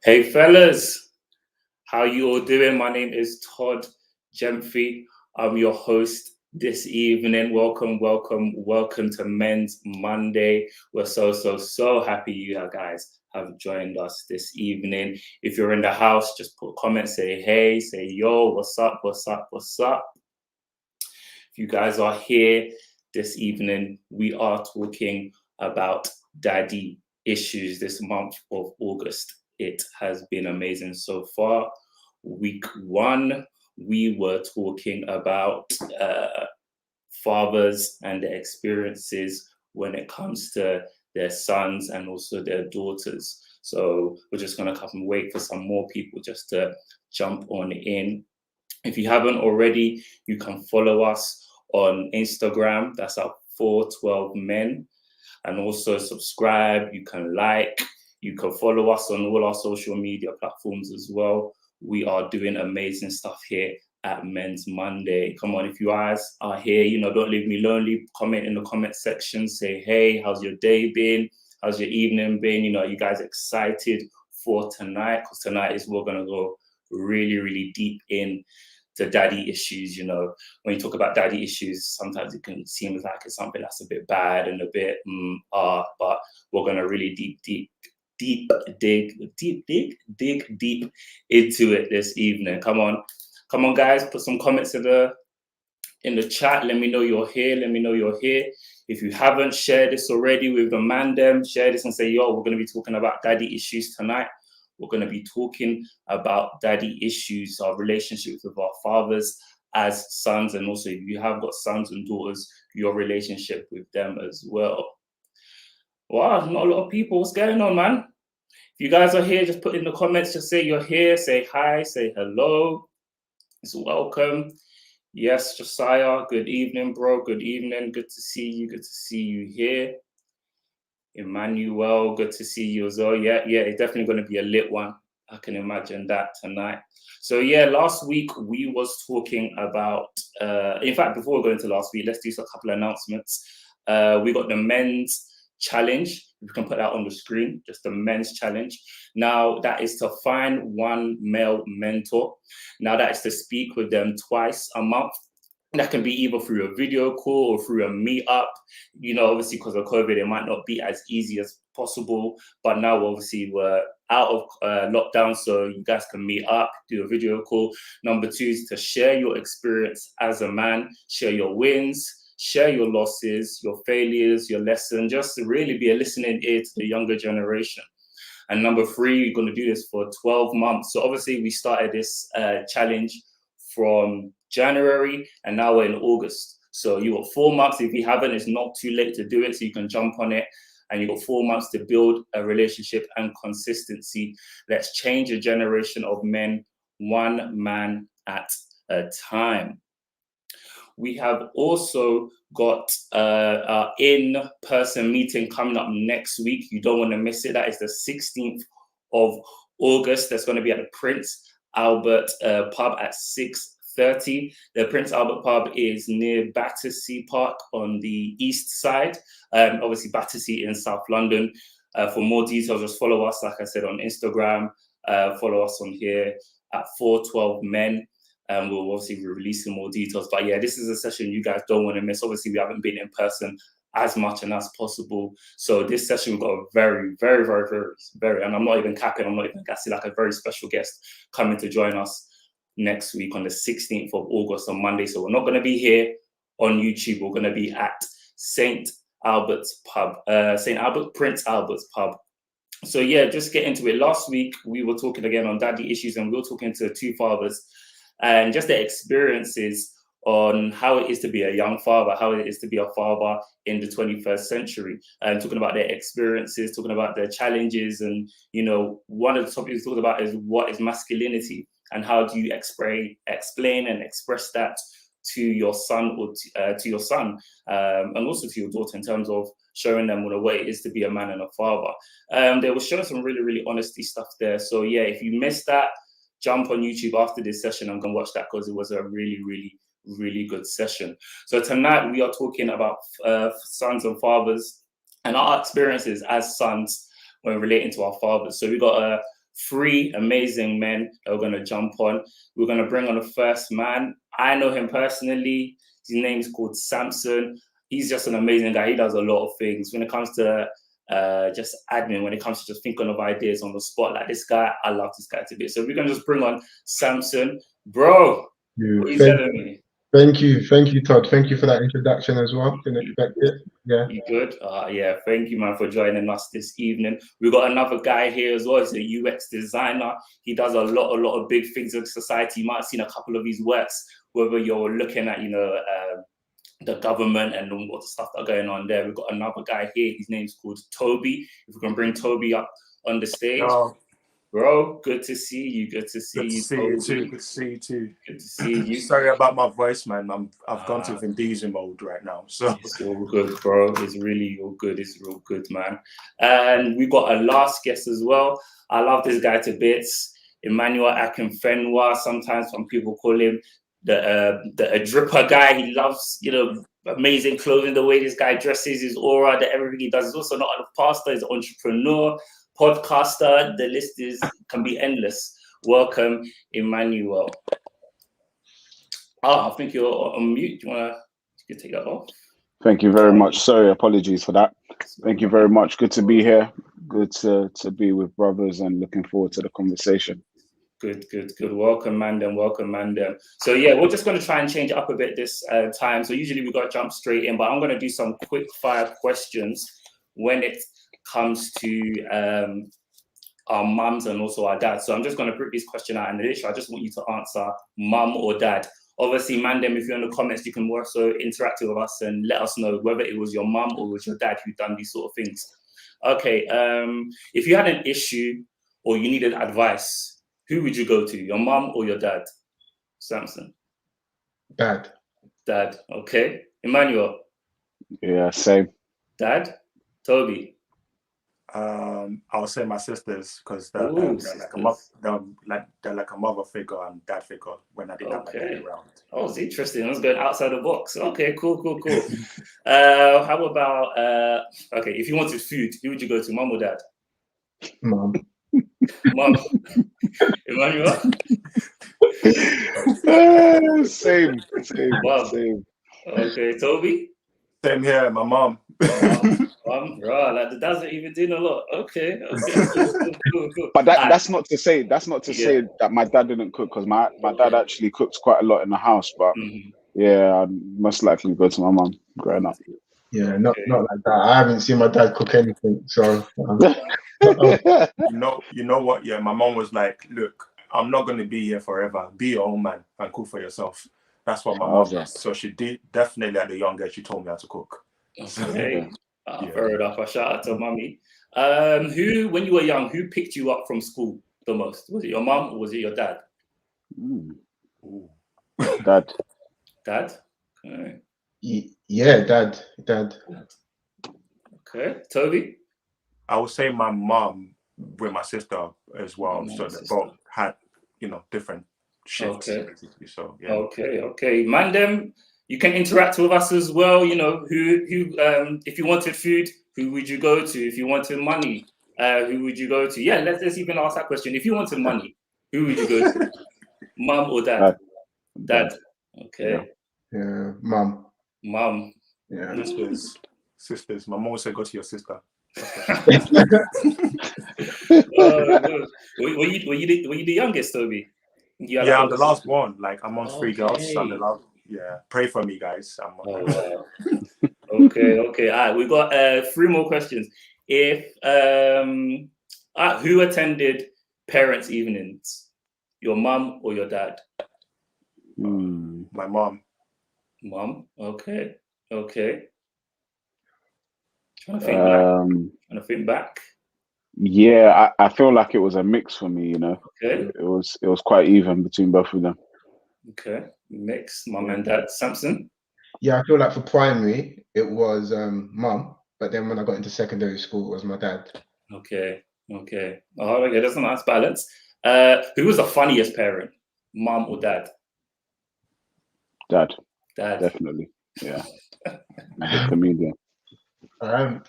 Hey fellas, how you all doing? My name is Todd Gemphy. I'm your host this evening. Welcome to Men's Monday. We're so happy you guys have joined us this evening. If you're in the house, just put a comment, say hey, say yo, what's up? If you guys are here this evening, we are talking about daddy issues this month of August. It has been amazing so far. Week one, we were talking about fathers and their experiences when it comes to their sons and also their daughters. So we're just going to come and wait for some more people just to jump on in. If you haven't already, you can follow us on Instagram. That's at 412 Men. And also subscribe. You can like. You can follow us on all our social media platforms as well. We are doing amazing stuff here at Men's Monday. Come on, if you guys are here, don't leave me lonely. Comment in the comment section. Say, hey, how's your day been? How's your evening been? Are you guys excited for tonight? Because tonight is we're going to go really deep in to daddy issues. When you talk about daddy issues, sometimes it can seem like it's something that's a bit bad and a bit but we're gonna really dig deep into it this evening. Come on guys, put some comments in the chat. Let me know you're here. If you haven't shared this already with the man them, share this and say, yo, we're gonna be talking about daddy issues tonight. We're going to be talking about daddy issues, our relationships with our fathers as sons, and also if you have got sons and daughters, your relationship with them as well. Wow, not a lot of people. What's going on, man? If you guys are here, just put in the comments, just say you're here, say hi, say hello. It's welcome. Yes, Josiah, good evening, bro. Good evening. Good to see you here. Emmanuel, good to see you as well. Yeah, it's definitely going to be a lit one. I can imagine that tonight. So yeah, last week we was talking about, in fact, before we go into last week, let's do a couple of announcements. We got the men's challenge. We can put that on the screen, just the men's challenge. Now that is to find one male mentor. Now that is to speak with them twice a month. That can be either through a video call or through a meetup. Obviously because of COVID, it might not be as easy as possible. But now, obviously, we're out of lockdown, so you guys can meet up, do a video call. Number two is to share your experience as a man, share your wins, share your losses, your failures, your lessons, just to really be a listening ear to the younger generation. And number three, you're going to do this for 12 months. So obviously, we started this challenge from January, and now we're in August. So you got 4 months. If you haven't, it's not too late to do it. So you can jump on it, and you got 4 months to build a relationship and consistency. Let's change a generation of men, one man at a time. We have also got our in-person meeting coming up next week. You don't want to miss it. That is the 16th of August. That's going to be at the Prince Albert pub at 6:30. The Prince Albert pub is near Battersea Park on the east side. Obviously, Battersea in South London. For more details, just follow us, like I said, on Instagram. Follow us on here at 412 Men. We'll obviously be releasing more details. But yeah, this is a session you guys don't want to miss. Obviously, we haven't been in person as much and as possible. So this session, we've got a very, and I'm not even capping, I'm not even gassing, like a very special guest coming to join us next week on the 16th of August on Monday. So we're not going to be here on YouTube. We're going to be at St. Albert's pub, Prince Albert's pub. So yeah, just get into it. Last week, we were talking again on daddy issues, and we were talking to two fathers and just their experiences on how it is to be a young father, how it is to be a father in the 21st century, and talking about their experiences, talking about their challenges. And, one of the topics we talked about is what is masculinity and how do you explain and express that to your son or to your son, and also to your daughter in terms of showing them what it is to be a man and a father. They were showing some really honesty stuff there. So yeah, if you missed that, jump on YouTube after this session and go watch that, because it was a really good session. So tonight we are talking about sons and fathers and our experiences as sons when relating to our fathers. So we got three amazing men that are going to jump on. We're going to bring on the first man. I know him personally. His name's called Samson. He's just an amazing guy. He does a lot of things. When it comes to just admin, when it comes to just thinking of ideas on the spot, like this guy, I love this guy to bits. So we're going to just bring on Samson. Bro, what are you telling me? Thank you, Todd. Thank you for that introduction as well. Didn't expect it. Yeah. You good? Yeah, thank you, man, for joining us this evening. We've got another guy here as well. He's a UX designer. He does a lot of big things in society. You might have seen a couple of his works, whether you're looking at, the government and all the stuff that are going on there. We've got another guy here. His name's called Toby. If we can bring Toby up on the stage. Oh. Bro, good to see you. Good to see you. Good to see you too. Good to see you too. Good to see you. Sorry about my voice, man. I've gone to Vin Diesel mode right now. So it's all good, bro. It's really all good. It's real good, man. And we got a last guest as well. I love this guy to bits. Emmanuel Akinfenwa. Sometimes some people call him the dripper guy. He loves, amazing clothing. The way this guy dresses, his aura, everything he does. He's also not a pastor. He's an entrepreneur, podcaster. The list can be endless. Welcome, Emmanuel. I think you're on mute. You can take that off. Thank you very much. Sorry, apologies for that. Thank you very much. Good to be here. Good to be with brothers and looking forward to the conversation. Good. Welcome, Mandem. So yeah, we're just going to try and change it up a bit this time. So usually we've got to jump straight in, but I'm going to do some quick fire questions when it comes to our mums and also our dads. So I'm just going to put this question out, and Alicia, I just want you to answer mum or dad. Obviously, Mandem, if you're in the comments, you can also interact with us and let us know whether it was your mum or it was your dad who done these sort of things. Okay, if you had an issue or you needed advice, who would you go to, your mum or your dad? Samson? Dad. Dad, okay. Emmanuel? Yeah, same. Dad? Toby? I'll say my sisters, because they're like a mother figure and dad figure when I didn't have my dad around. Oh, it's interesting. I was going outside the box. Okay, cool. How about okay, if you wanted food, who would you go to, mum or dad? Mum. Mum. Emmanuel? Same. Mum. Same. Okay, Toby? Same here, my mum. Right, like the dads are even doing a lot. Okay. Cool. But that's not to say say that my dad didn't cook, because my dad actually cooks quite a lot in the house. But yeah, I'd most likely go to my mum growing up. Yeah, not like that. I haven't seen my dad cook anything, so. You know what? Yeah, my mom was like, "Look, I'm not going to be here forever. Be your own man and cook for yourself." That's what my mom does. So she did definitely at the young age. She told me how to cook. Okay, fair enough. A shout out to mummy. Who, when you were young, who picked you up from school the most? Was it your mum or was it your dad? Dad. Dad. Okay. Yeah, dad. Okay, Toby. I would say my mom with my sister as well. So they both had, different shifts. Basically. So yeah. Okay. Mandem, you can interact with us as well. Who if you wanted food, who would you go to? If you wanted money, who would you go to? Yeah, let's even ask that question. If you wanted money, who would you go to? Mum or dad? Dad. Okay. Yeah, mum. Yeah. Sisters. My mom said go to your sister. Were you the youngest, Toby? Yeah, I'm the last one. Like I'm on 3 girls. So I'm the last. Yeah, pray for me, guys. Wow. Okay. All right, we've got 3 more questions. If who attended parents' evenings? Your mum or your dad? My mom. Mum. Okay. Trying to think back. Yeah, I feel like it was a mix for me, Okay. It was quite even between both of them. Okay. Mix, mum and dad. Samson? Yeah, I feel like for primary it was mum, but then when I got into secondary school it was my dad. Okay. Oh, okay, that's a nice balance. Who was the funniest parent? Mum or dad? Dad. Dad. Definitely. Yeah. The comedian.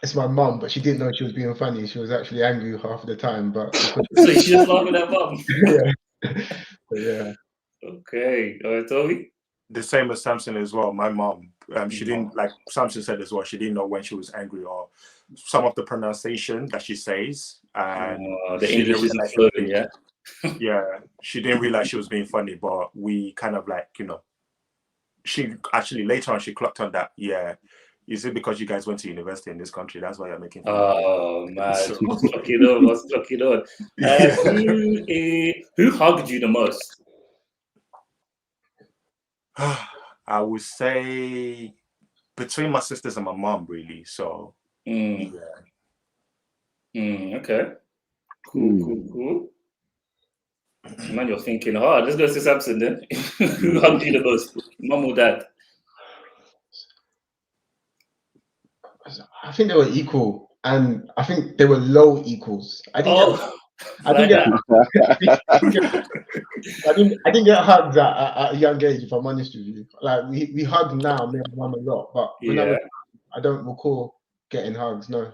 It's my mum, but she didn't know she was being funny. She was actually angry half of the time, but So she's just laughing at mum. yeah. Okay, Toby. The same as Samson as well. My mom, she didn't, like Samson said as well, she didn't know when she was angry or some of the pronunciation that she says, and the English is not flowing, yeah. Yeah, she didn't realize she was being funny, but we kind of like, you know, she actually later on she clocked on that. Yeah, is it because you guys went to university in this country? That's why you're making fun of me. Man, so, what's fucking on? What's fucking on? Who hugged you the most? I would say between my sisters and my mom, really. So yeah. Okay. Cool. Man, you're thinking hard. Let's go to Samson then. Who hugged you the most? Mom or dad? I think they were equal, and I think they were low equals. I didn't get hugs at a young age, if I'm honest with you. Like we hug now, me and mum a lot, but when I don't recall getting hugs. No.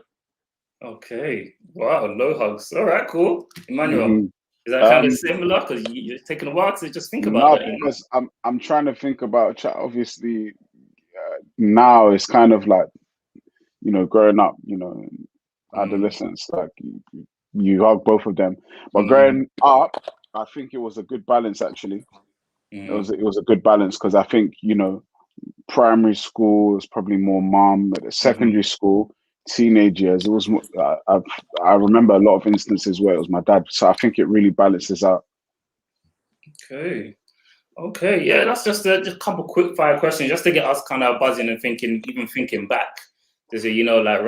Okay. Wow. No hugs. All right. Cool. Emmanuel, is that kind of similar? Because you're taking a while to just think about that. Because I'm trying to think about. Obviously, now it's kind of like, you know, growing up, you know, adolescence, like you hug both of them. But growing up, I think it was a good balance. Actually, it was a good balance, because I think, you know, primary school was probably more mom, but secondary school, teenage years, it was more, I remember a lot of instances where it was my dad. So I think it really balances out. Okay, yeah, that's just a couple quick fire questions just to get us kind of buzzing and thinking, even thinking back. To say, you know, like,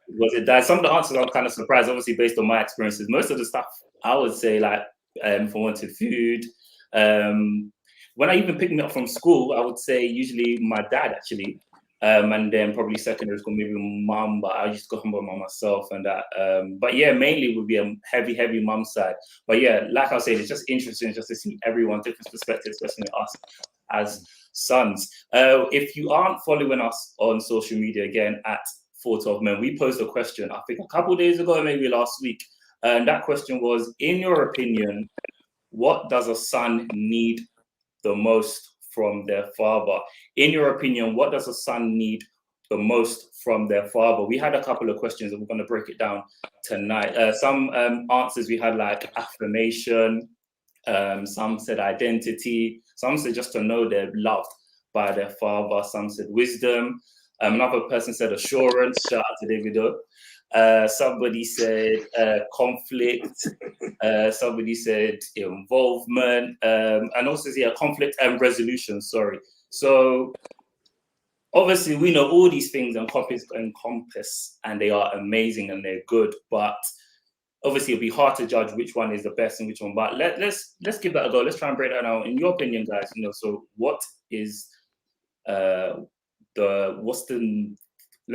was it that? Some of the answers I'm kind of surprised, obviously, based on my experiences. Most of the stuff I would say, like, if I wanted food, when I even picked me up from school, I would say usually my dad, actually, and then probably secondary school, maybe mum, but I used to go home by myself and that. But yeah, mainly would be a heavy mum side. But yeah, like I said, it's just interesting just to see everyone's different perspectives, especially us as sons. If you aren't following us on social media, again, at 412 Men, we posted a question, I think a couple of days ago, maybe last week. And that question was, in your opinion, what does a son need the most from their father? In your opinion, what does a son need the most from their father? We had a couple of questions and we're going to break it down tonight. Some answers we had like affirmation, some said identity, some said just to know they're loved by their father, some said wisdom, another person said assurance, shout out to Davido. Somebody said conflict, somebody said involvement, and also conflict and resolution, sorry. So obviously we know all these things encompass and they are amazing and they're good, but obviously it'll be hard to judge which one is the best and which one. But let's give that a go. Let's try and break that down. In your opinion, guys, you know, so what is let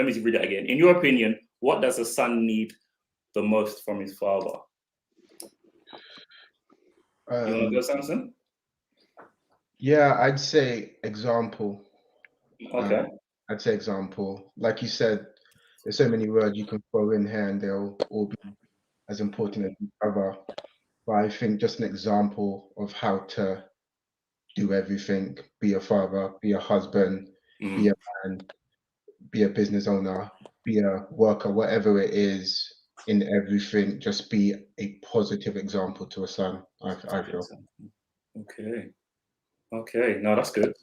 me read that again. In your opinion, what does a son need the most from his father? You want to go, Samson? Yeah, I'd say example. Okay. I'd say example. Like you said, there's so many words you can throw in here and they'll all be as important as each other. But I think just an example of how to do everything, be a father, be a husband, be a man, be a business owner, be a worker, whatever it is, in everything, just be a positive example to a son, I feel. Okay, no, that's good.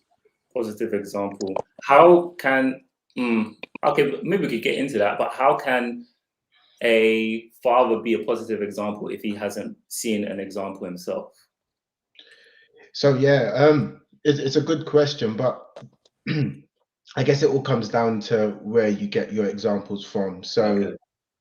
Positive example. How can, okay, maybe we could get into that, but how can a father be a positive example if he hasn't seen an example himself? So yeah, it's a good question, but I guess it all comes down to where you get your examples from. So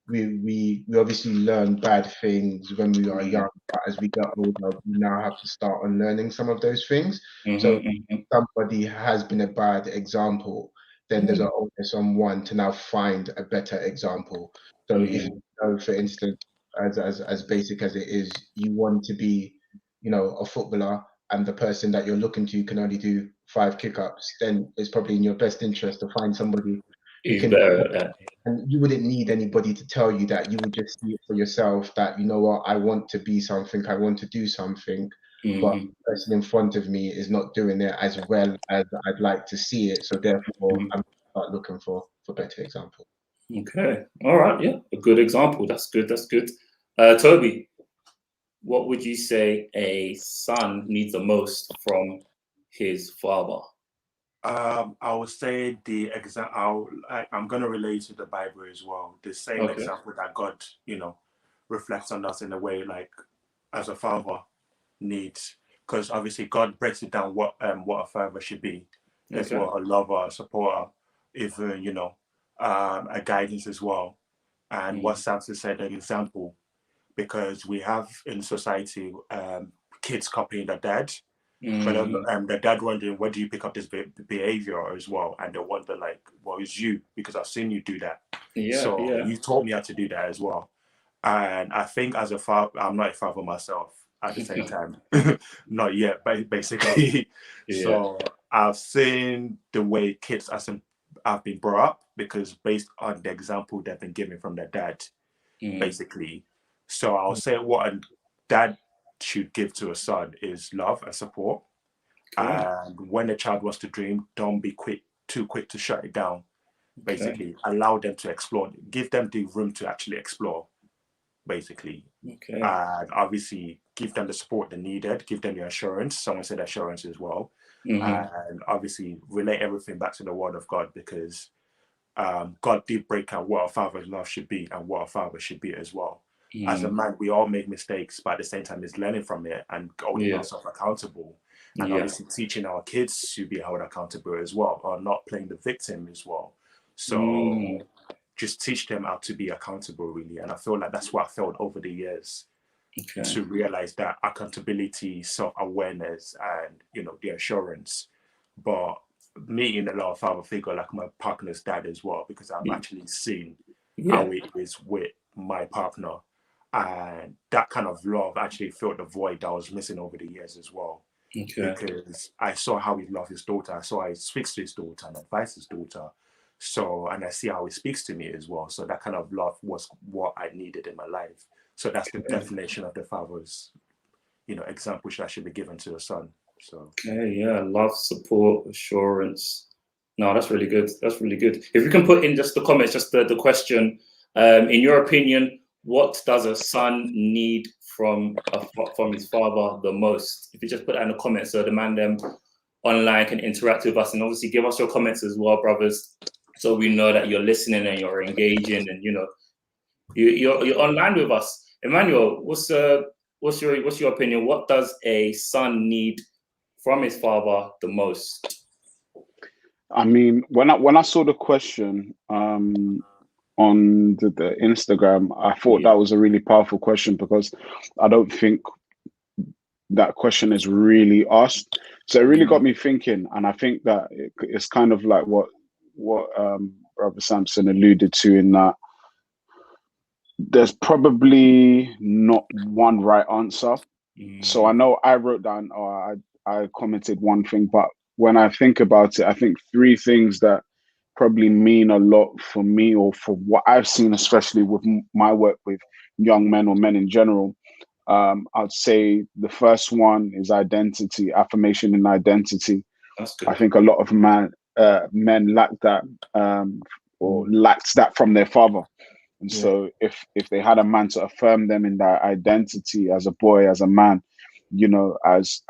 we obviously learn bad things when we are young, but as we get older, we now have to start unlearning some of those things. So if somebody has been a bad example, then there's an onus on one to now find a better example. So if you know, for instance, as basic as it is, you want to be, you know, a footballer, and the person that you're looking to can only do 5 kick-ups, then it's probably in your best interest to find somebody He's better at that. And you wouldn't need anybody to tell you that. You would just see it for yourself that, you know what, I want to be something, I want to do something, but the person in front of me is not doing it as well as I'd like to see it. So therefore, I'm start looking for better example. Okay. All right. Yeah. A good example. That's good. That's good. Toby, what would you say a son needs the most from his father? I would say I'm going to relate to the Bible as well. The same example that God, reflects on us in a way like as a father needs, because obviously God breaks it down what a father should be, as well, a lover, a supporter, even a guidance as well, and what Samson said, an example, because we have in society kids copying their dad. But the dad wondering, where do you pick up this behavior as well? And they wonder, like, well, it's you, because I've seen you do that. You taught me how to do that as well. And I think as a father, I'm not a father myself at the same time. Not yet, but basically. So I've seen the way kids have been brought up, because based on the example they've been given from their dad, basically. So I'll say what a dad should give to a son is love and support. And when a child wants to dream, don't be too quick to shut it down. Basically, allow them to explore. Give them the room to actually explore, basically. And obviously, give them the support they needed. Give them the assurance. Someone said assurance as well. And obviously, relate everything back to the Word of God, because God did break out what a father's love should be and what a father should be as well. As a man, we all make mistakes, but at the same time, it's learning from it and holding ourselves accountable. And obviously teaching our kids to be held accountable as well, or not playing the victim as well. So just teach them how to be accountable, really. And I feel like that's what I felt over the years, to realize that accountability, self-awareness, and, the assurance. But meeting a lot of father figure like my partner's dad as well, because I've actually seen how it is with my partner. And that kind of love actually filled the void that I was missing over the years as well. Because I saw how he loved his daughter. I saw how he speaks to his daughter and advises his daughter. So, and I see how he speaks to me as well. So that kind of love was what I needed in my life. So that's the definition of the father's, example that should be given to a son. So love, support, assurance. No, that's really good. That's really good. If you can put in just the comments, just the question, in your opinion, what does a son need from his father the most? If you just put that in the comments, so the man them online can interact with us, and obviously give us your comments as well, brothers, so we know that you're listening and you're engaging, and you're online with us. Emmanuel, what's your opinion? What does a son need from his father the most? I mean, when I saw the question on the Instagram, I thought that was a really powerful question, because I don't think that question is really asked. So it really got me thinking, and I think that it's kind of like what Brother Samson alluded to, in that there's probably not one right answer. So I know I wrote down, or I commented one thing, but when I think about it, I think three things that probably mean a lot for me, or for what I've seen, especially with my work with young men or men in general. I'd say the first one is identity, affirmation in identity. That's good. I think a lot of men lack that, or lacked that from their father. And so if they had a man to affirm them in their identity as a boy, as a man, as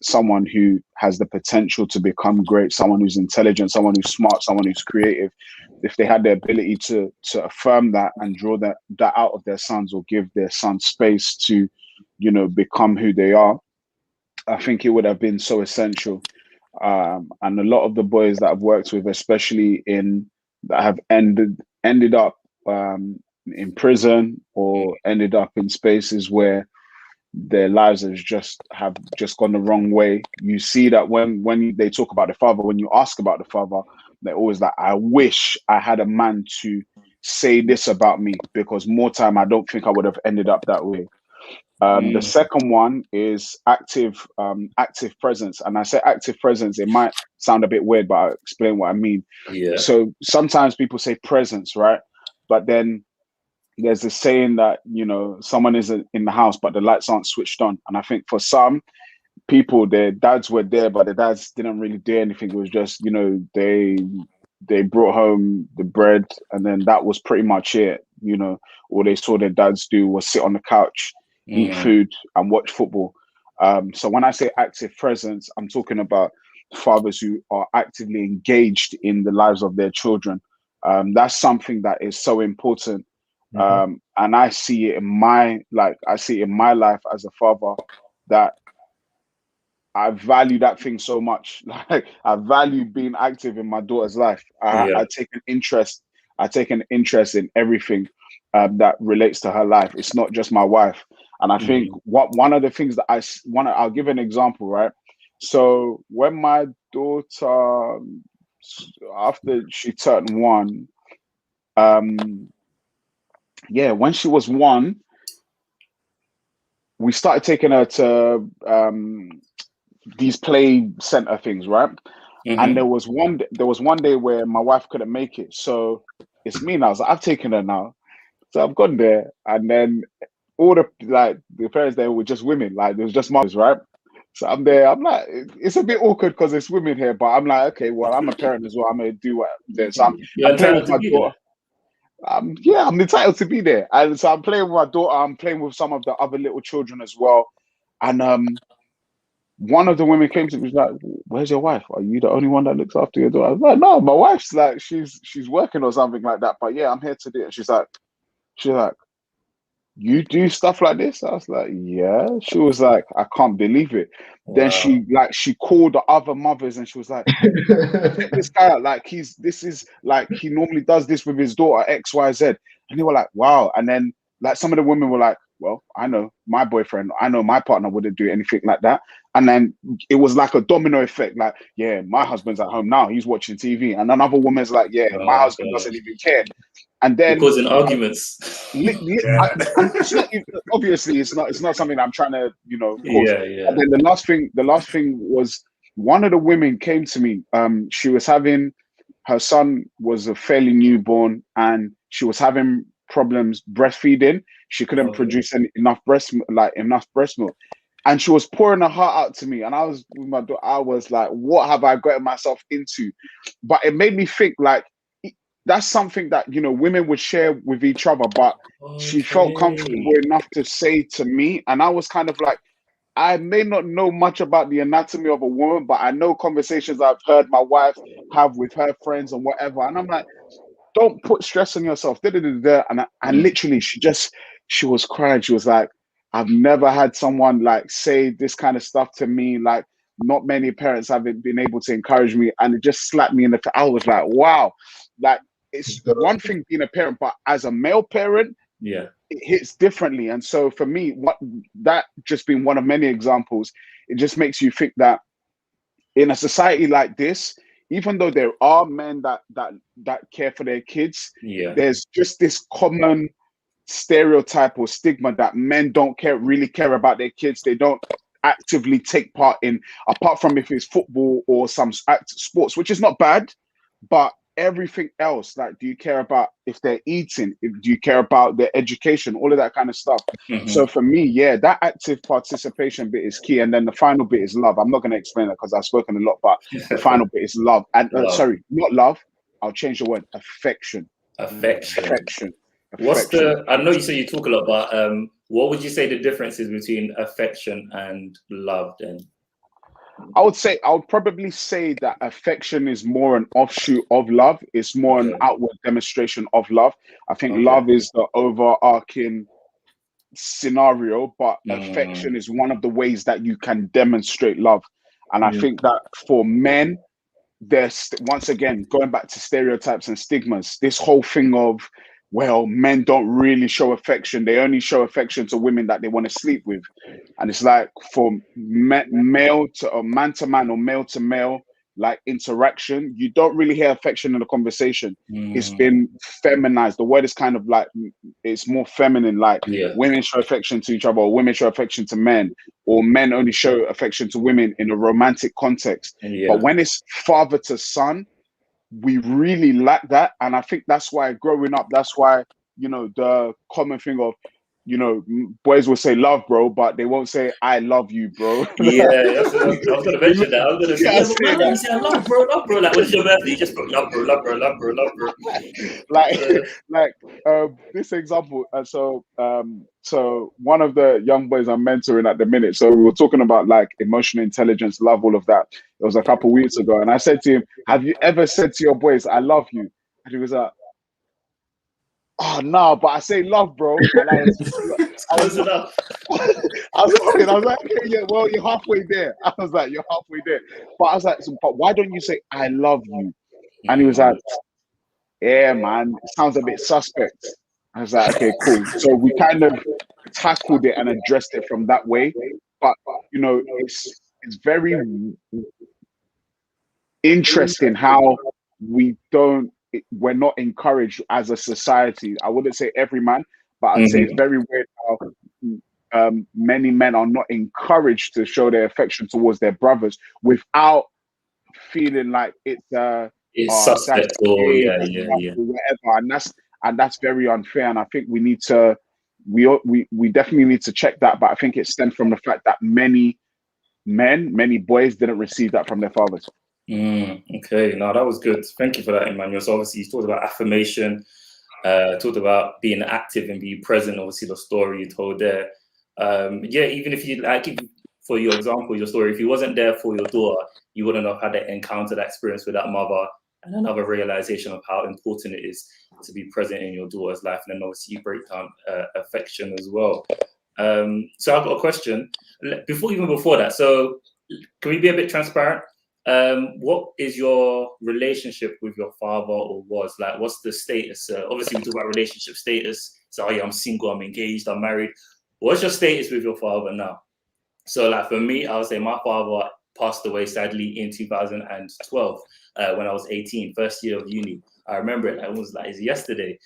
someone who has the potential to become great, someone who's intelligent, someone who's smart, someone who's creative, if they had the ability to affirm that and draw that out of their sons, or give their sons space to, become who they are, I think it would have been so essential. And a lot of the boys that I've worked with, especially that have ended up in prison, or ended up in spaces where their lives have just gone the wrong way. You see that when they talk about the father, when you ask about the father, they're always like, I wish I had a man to say this about me, because more time I don't think I would have ended up that way. The second one is active presence. And I say active presence, it might sound a bit weird, but I'll explain what I mean. Yeah. So sometimes people say presence, right? But then there's this saying that, you know, someone is in the house, but the lights aren't switched on. And I think for some people, their dads were there, but the dads didn't really do anything. It was just, you know, they brought home the bread, and then that was pretty much it. You know, all they saw their dads do was sit on the couch, eat food, and watch football. So when I say active presence, I'm talking about fathers who are actively engaged in the lives of their children. That's something that is so important. And I see it in my life as a father, that I value that thing so much. Like, I value being active in my daughter's life. I take an interest in everything that relates to her life. It's not just my wife. And I think one of the things that I'll give an example, right? So when my daughter, after she turned 1, when she was 1, we started taking her to these play center things, right? And there was one day where my wife couldn't make it, so it's me now. So I've taken her now, so I've gone there, and then all the parents there were just women, like there was just mothers, right? So I'm there. I'm like, it's a bit awkward because it's women here, but I'm like, okay, well, I'm a parent as well. I'm gonna do what. So I'm playing with my daughter. I'm entitled to be there, and so I'm playing with my daughter. I'm playing with some of the other little children as well, and one of the women came to me, was like, "Where's your wife? Are you the only one that looks after your daughter?" I was like, "No, my wife's like she's working or something like that. But yeah, I'm here to do it." She's like, "You do stuff like this?" I was like, "Yeah." She was like, "I can't believe it." Wow. Then she called the other mothers, and she was like, "Check this guy out. Like he normally does this with his daughter X, Y, Z." And they were like, "Wow." And then like some of the women were like, "Well, I know my boyfriend, I know my partner wouldn't do anything like that." And then it was like a domino effect. Like, yeah, my husband's at home now, he's watching TV. And another woman's like, yeah, my husband doesn't even care. And then causing arguments. Obviously, it's not something I'm trying to, cause. Yeah. And then the last thing was, one of the women came to me. She was having, her son was a fairly newborn, and she was having problems breastfeeding. She couldn't produce enough breast milk. And she was pouring her heart out to me. And I was with my daughter, I was like, what have I gotten myself into? But it made me think, like, that's something that, women would share with each other. But she felt comfortable enough to say to me. And I was kind of like, I may not know much about the anatomy of a woman, but I know conversations I've heard my wife have with her friends and whatever. And I'm like, don't put stress on yourself. And literally, she was crying. She was like, I've never had someone like say this kind of stuff to me. Like, not many parents haven't been able to encourage me, and it just slapped me in the face. I was like, wow, like, it's one thing being a parent, but as a male parent, it hits differently. And so for me, that just being one of many examples, it just makes you think that in a society like this, even though there are men that care for their kids, there's just this common stereotype or stigma that men don't really care about their kids. They don't actively take part in, apart from if it's football or some sports, which is not bad, but everything else, like, do you care about if they're eating? Do you care about their education? All of that kind of stuff. So for me, that active participation bit is key. And then the final bit is love. I'm not going to explain it because I've spoken a lot, but the final bit is love. And sorry, not love. I'll change the word. Affection. I know you say you talk a lot, but what would you say the difference is between affection and love then? I would probably say that affection is more an offshoot of love. It's more an outward demonstration of love. I think love is the overarching scenario, but affection is one of the ways that you can demonstrate love. And I think that for men, there's, once again, going back to stereotypes and stigmas, this whole thing of, well, men don't really show affection. They only show affection to women that they want to sleep with. And it's like, for male to man or male to male, like interaction, you don't really hear affection in the conversation. It's been feminized. The word is kind of like, it's more feminine, like women show affection to each other, or women show affection to men, or men only show affection to women in a romantic context. But when it's father to son, we really lack that. And I think that's why growing up, that's why, you know, the common thing of, you know, boys will say love, bro, but they won't say I love you, bro. Yeah, I was going to mention that. I was going to say, but man, you say I love, bro. Like, when's your birthday? You just put love, bro. like this example. So one of the young boys I'm mentoring at the minute. So we were talking about like emotional intelligence, love, all of that. It was a couple of weeks ago, and I said to him, "Have you ever said to your boys, I love you?" And he was like, "Oh no, but I say love, bro." And I was like, "Okay, yeah, well, you're halfway there." I was like, "You're halfway there," but I was like, "But why don't you say I love you?" And he was like, "Yeah, man, it sounds a bit suspect." I was like, "Okay, cool." So we kind of tackled it and addressed it from that way. But you know, it's very interesting how we're not encouraged as a society. I wouldn't say every man, but I'd say it's very weird how many men are not encouraged to show their affection towards their brothers without feeling like it's suspect or whatever. And that's very unfair. And I think we need to we definitely need to check that. But I think it stemmed from the fact that many boys didn't receive that from their fathers. Okay, no, that was good. Thank you for that, Emmanuel. So obviously you talked about affirmation, talked about being active and being present. Obviously the story you told there. Even if you like, for your example, your story, if you wasn't there for your daughter, you wouldn't have had that encounter, that experience with that mother, and another realization of how important it is to be present in your daughter's life. And then obviously you break down affection as well. So I've got a question before that. So can we be a bit transparent? What is your relationship with your father, or was like? What's the status? Obviously, we talk about relationship status. So, I'm single, I'm engaged, I'm married. What's your status with your father now? So, like for me, I would say my father passed away sadly in 2012 when I was 18, first year of uni. I remember it. It was like yesterday.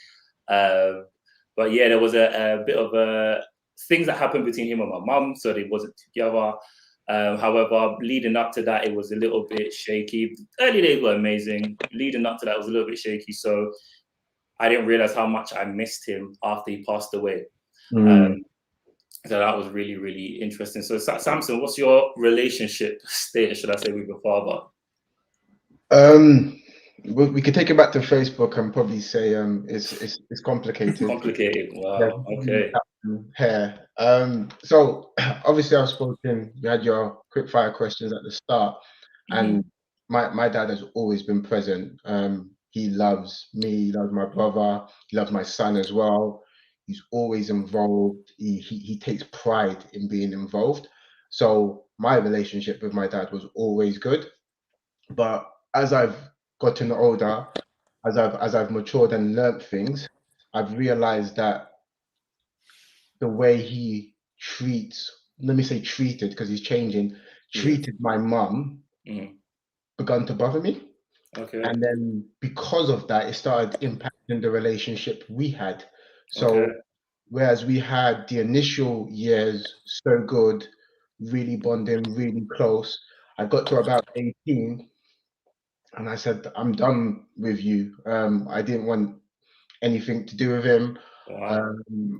But yeah, there was a bit of things that happened between him and my mum, so they wasn't together. However, leading up to that, it was a little bit shaky. Early days were amazing. Leading up to that, it was a little bit shaky. So I didn't realize how much I missed him after he passed away. So that was really, really interesting. So Samson, what's your relationship status, should I say, with your father? We could take it back to Facebook and probably say it's complicated. Complicated. Wow. Okay. Here. So obviously I've spoken. You had your quick fire questions at the start, and my dad has always been present. He loves me. He loves my brother. He loves my son as well. He's always involved. He takes pride in being involved. So my relationship with my dad was always good. But as I've gotten older, as I've matured and learnt things, I've realized that the way he treated, because he's changing, treated my mum begun to bother me. Okay. And then because of that, it started impacting the relationship we had. So whereas we had the initial years so good, really bonding, really close, I got to about 18 and I said, I'm done with you. I didn't want anything to do with him. Wow.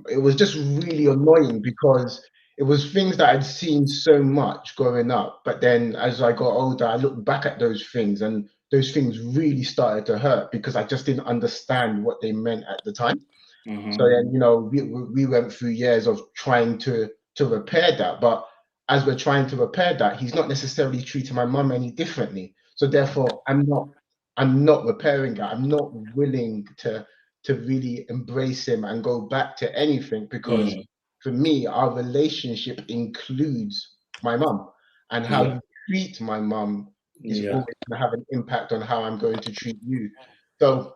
It was just really annoying because it was things that I'd seen so much growing up. But then as I got older, I looked back at those things and those things really started to hurt because I just didn't understand what they meant at the time. So then, we went through years of trying to repair that. But as we're trying to repair that, he's not necessarily treating my mum any differently. So therefore, I'm not repairing that. I'm not willing to really embrace him and go back to anything because for me, our relationship includes my mum, and how you treat my mum is always going to have an impact on how I'm going to treat you. So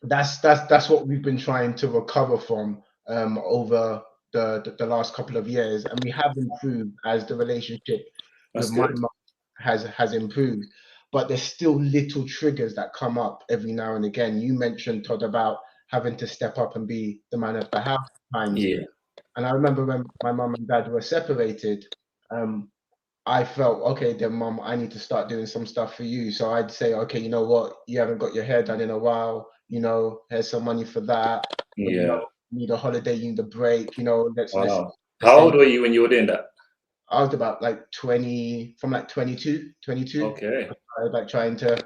that's what we've been trying to recover from over the last couple of years, and we have improved as the relationship with my mum has improved. but there's still little triggers that come up every now and again. You mentioned, Todd, about having to step up and be the man of the house at times. Yeah. And I remember when my mum and dad were separated, I felt, okay, then mum, I need to start doing some stuff for you. So I'd say, okay, you know what, you haven't got your hair done in a while, you know, here's some money for that. Or, you know, you need a holiday, you need a break, you know, let's How old were you when you were doing that? I was about like 20, from like 22. Okay. I was like trying to,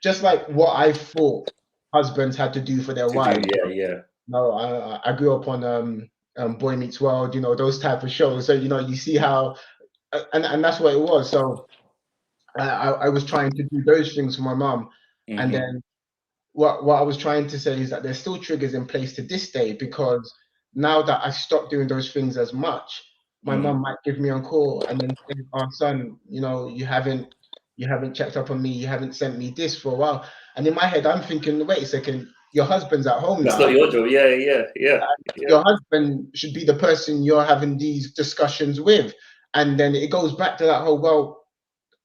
just like what I thought husbands had to do for their wives. Yeah. No, I grew up on Boy Meets World, you know, those type of shows. So, you know, you see how, and that's what it was. So I was trying to do those things for my mom. And then what I was trying to say is that there's still triggers in place to this day, because now that I stopped doing those things as much, my mom might give me a call and then say, "Oh, son, you know, you haven't checked up on me, you haven't sent me this for a while." And in my head, I'm thinking, wait a second, your husband's at home now. That's not your job. Yeah. Your husband should be the person you're having these discussions with. And then it goes back to that whole, well,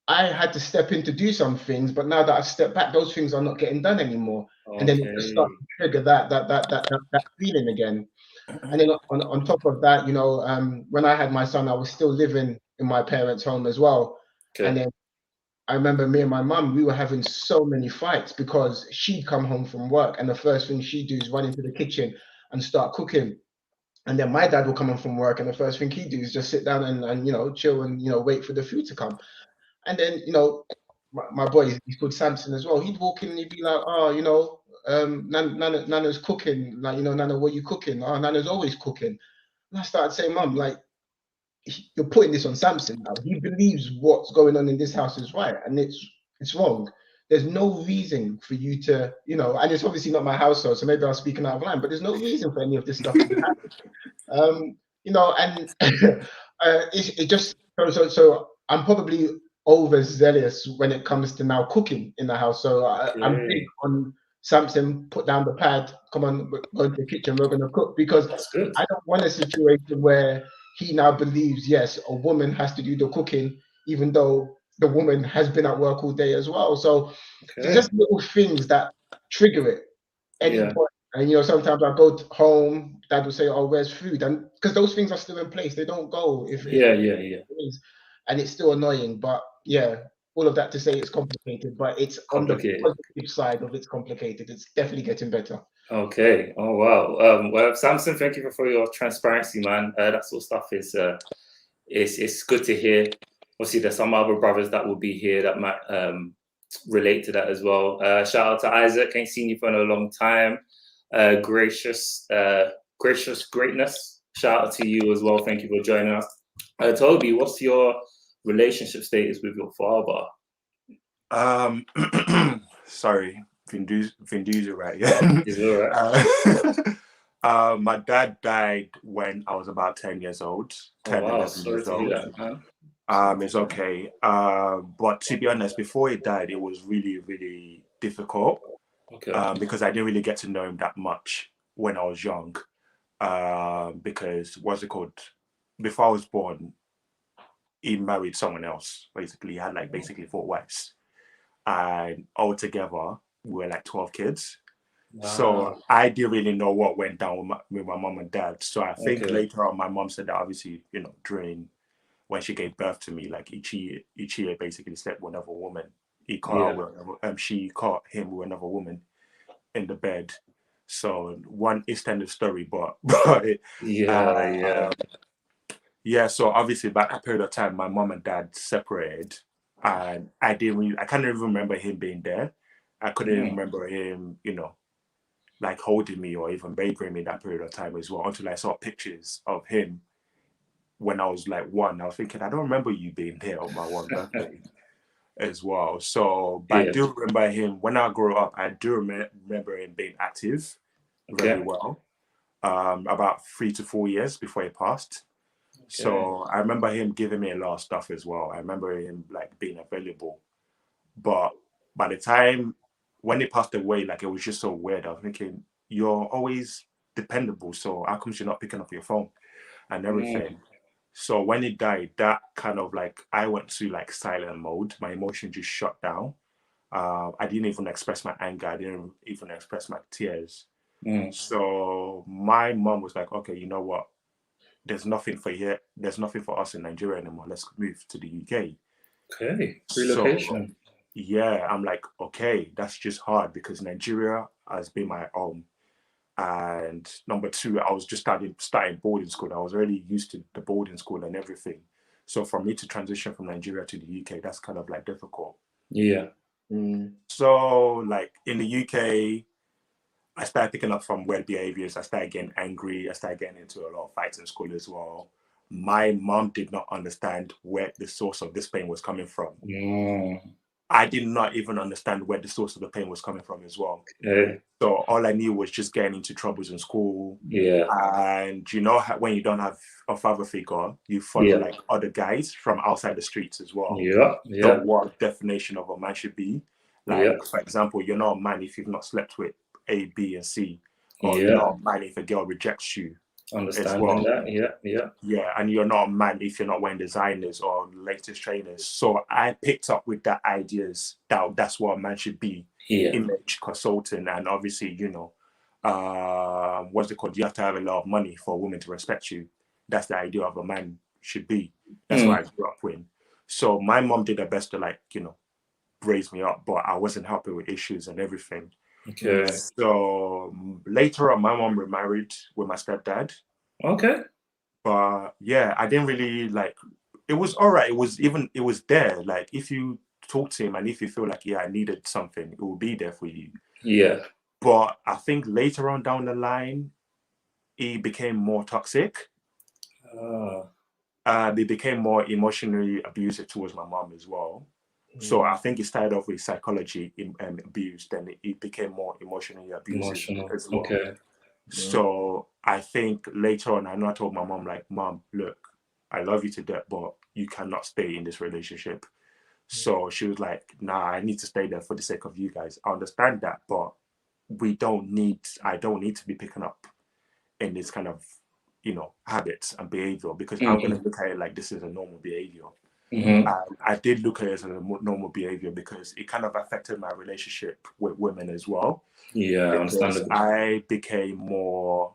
I had to step in to do some things, but now that I've stepped back, those things are not getting done anymore. And then it just starts to trigger that feeling again. And then on top of that, you know, when I had my son, I was still living in my parents' home as well. And then I remember me and my mum, we were having so many fights because she'd come home from work and the first thing she'd do is run into the kitchen and start cooking. And then my dad will come home from work and the first thing he'd do is just sit down and you know, chill and, you know, wait for the food to come. And then, you know, my boy, he's called Samson as well. He'd walk in and he'd be like, "Oh, you know, Nana's cooking. Like, you know, Nana, what are you cooking? Oh, Nana's always cooking." And I started saying, "Mum, like, you're putting this on Samson now. He believes what's going on in this house is right, and it's wrong. There's no reason for you to, you know, and it's obviously not my household, so maybe I'm speaking out of line, but there's no reason for any of this stuff to be happening." You know, and it just so I'm probably overzealous when it comes to now cooking in the house. So I'm big on Samson, put down the pad, come on, go into the kitchen, we're gonna cook, because I don't want a situation where he now believes, yes, a woman has to do the cooking, even though the woman has been at work all day as well. So there's just little things that trigger it any point. And you know, sometimes I go home, dad will say, "Oh, where's food?" And because those things are still in place, they don't go if it is, and it's still annoying. But yeah, all of that to say it's complicated, but it's on the positive side of it's complicated. It's definitely getting better. Okay. Oh wow. Well, Samson, thank you for your transparency, man. That sort of stuff is it's good to hear. Obviously, there's some other brothers that will be here that might relate to that as well. Shout out to Isaac. Ain't seen you for a long time. Gracious greatness. Shout out to you as well. Thank you for joining us. Toby, what's your relationship status with your father? Sorry, Vin Diesel, right? Yeah. Is it all right? My dad died when I was about 10 years old. 10, 11 years old. It's okay. But to be honest, before he died, it was really, really difficult. Because I didn't really get to know him that much when I was young. Because what's it called? Before I was born, he married someone else. Basically, he had like basically 4 wives, and altogether we were like 12 kids. Wow. So I didn't really know what went down with my mom and dad. So I think later on, my mom said that obviously, you know, during when she gave birth to me, like each year basically slept with another woman. He caught her she caught him with another woman in the bed. So one extended story, but so obviously by that period of time, my mom and dad separated, and I can't even remember him being there. I couldn't even remember him, you know, like holding me or even babying me that period of time as well, until I saw pictures of him when I was like 1. I was thinking, I don't remember you being there on my 1 birthday as well. So, but I do remember him when I grew up. I do remember him being active very well. About 3 to 4 years before he passed. So I remember him giving me a lot of stuff as well. I remember him like being available. But by the time when he passed away, like it was just so weird. I was thinking, you're always dependable, so how come you're not picking up your phone and everything? So when it died, that kind of like I went to like silent mode. My emotion just shut down. I didn't even express my anger. I didn't even express my tears. So my mom was like, okay, you know what? There's nothing for here. There's nothing for us in Nigeria anymore. Let's move to the UK. Okay, So relocation. yeah, I'm like, okay, that's just hard because Nigeria has been my home. And number two, I was just starting boarding school. I was already used to the boarding school and everything. So for me to transition from Nigeria to the UK, that's kind of like difficult. Yeah. So like in the UK, I started picking up from weird behaviors. I started getting angry. I started getting into a lot of fights in school as well. My mom did not understand where the source of this pain was coming from. I did not even understand where the source of the pain was coming from as well. Okay. So all I knew was just getting into troubles in school. Yeah. And you know how, when you don't have a father figure, you follow like other guys from outside the streets as well. Yeah. So what definition of a man should be. Like, for example, you're not a man if you've not slept with A, B, and C. Or you're not a man if a girl rejects you. Understanding that. Yeah, and you're not a man if you're not wearing designers or latest trainers. So I picked up with that ideas that that's what a man should be. Image consultant, and obviously, you know, what's it called? You have to have a lot of money for a woman to respect you. That's the idea of a man should be. That's what I grew up with. So my mom did her best to, like, you know, raise me up, but I wasn't happy with issues and everything. Okay. So later on, my mom remarried with my stepdad. Okay. But yeah, I didn't really like. It was all right. It was there. Like if you talk to him and if you feel like, yeah, I needed something, it will be there for you. Yeah. But I think later on down the line, he became more toxic. He became more emotionally abusive towards my mom as well. So I think it started off with psychology abuse, then it became more emotionally abusive as well. Okay. So I think later on, I know I told my mom, like, Mom, look, I love you to death, but you cannot stay in this relationship. So she was like, nah, I need to stay there for the sake of you guys. I understand that, but I don't need to be picking up in this kind of, you know, habits and behavior, because I'm going to look at it like this is a normal behavior. I did look at it as a normal behavior because it kind of affected my relationship with women as well. Yeah, because I became more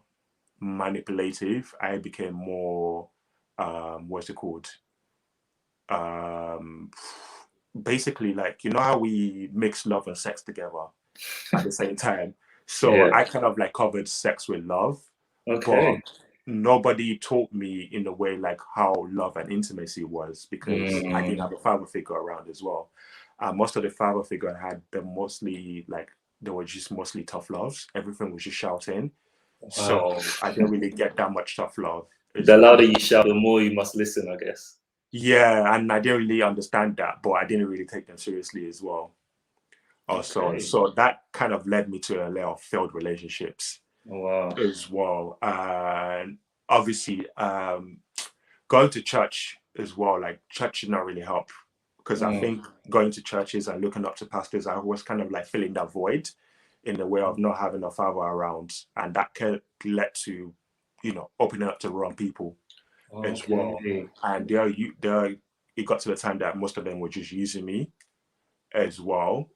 manipulative. I became more, what's it called? Basically, like, you know how we mix love and sex together at the same time. So I kind of like covered sex with love. Okay. But nobody taught me in the way like how love and intimacy was, because I didn't have a father figure around as well. Most of the father figure I had, they were just mostly tough loves. Everything was just shouting. Wow. So I didn't really get that much tough love. The louder you shout, the more you must listen, I guess. Yeah, and I didn't really understand that, but I didn't really take them seriously as well. Also, so that kind of led me to a lot of failed relationships. Wow. As well. And obviously, going to church as well, like church did not really help, because I think going to churches and looking up to pastors, I was kind of like filling that void in the way of not having a father around, and that led to, you know, opening up to wrong people as well. And it got to the time that most of them were just using me as well.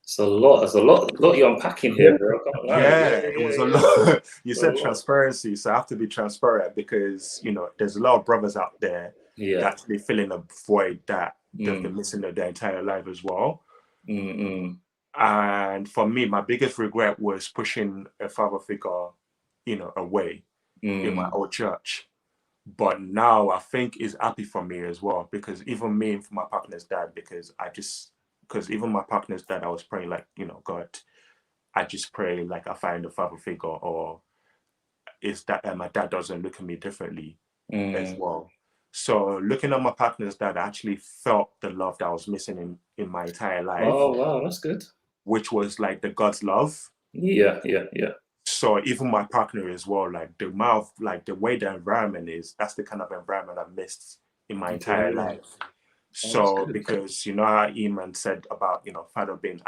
It's a lot you're unpacking here, bro. It was a lot. You said transparency, so I have to be transparent, because, you know, there's a lot of brothers out there that actually filling a void that they've been missing their entire life as well. And for me, my biggest regret was pushing a father figure, you know, away in my old church. But now I think it's happy for me as well, because even me and my partner's dad, because even my partner's dad, I was praying like, you know, God, I just pray like I find a father figure, or is that my dad doesn't look at me differently as well. So looking at my partner's dad, I actually felt the love that I was missing in my entire life. Oh, wow, that's good. Which was like the God's love. Yeah. So even my partner as well, like the mouth, like the way the environment is, that's the kind of environment I missed in my entire life. So because, you know, how Iman said about, you know, father being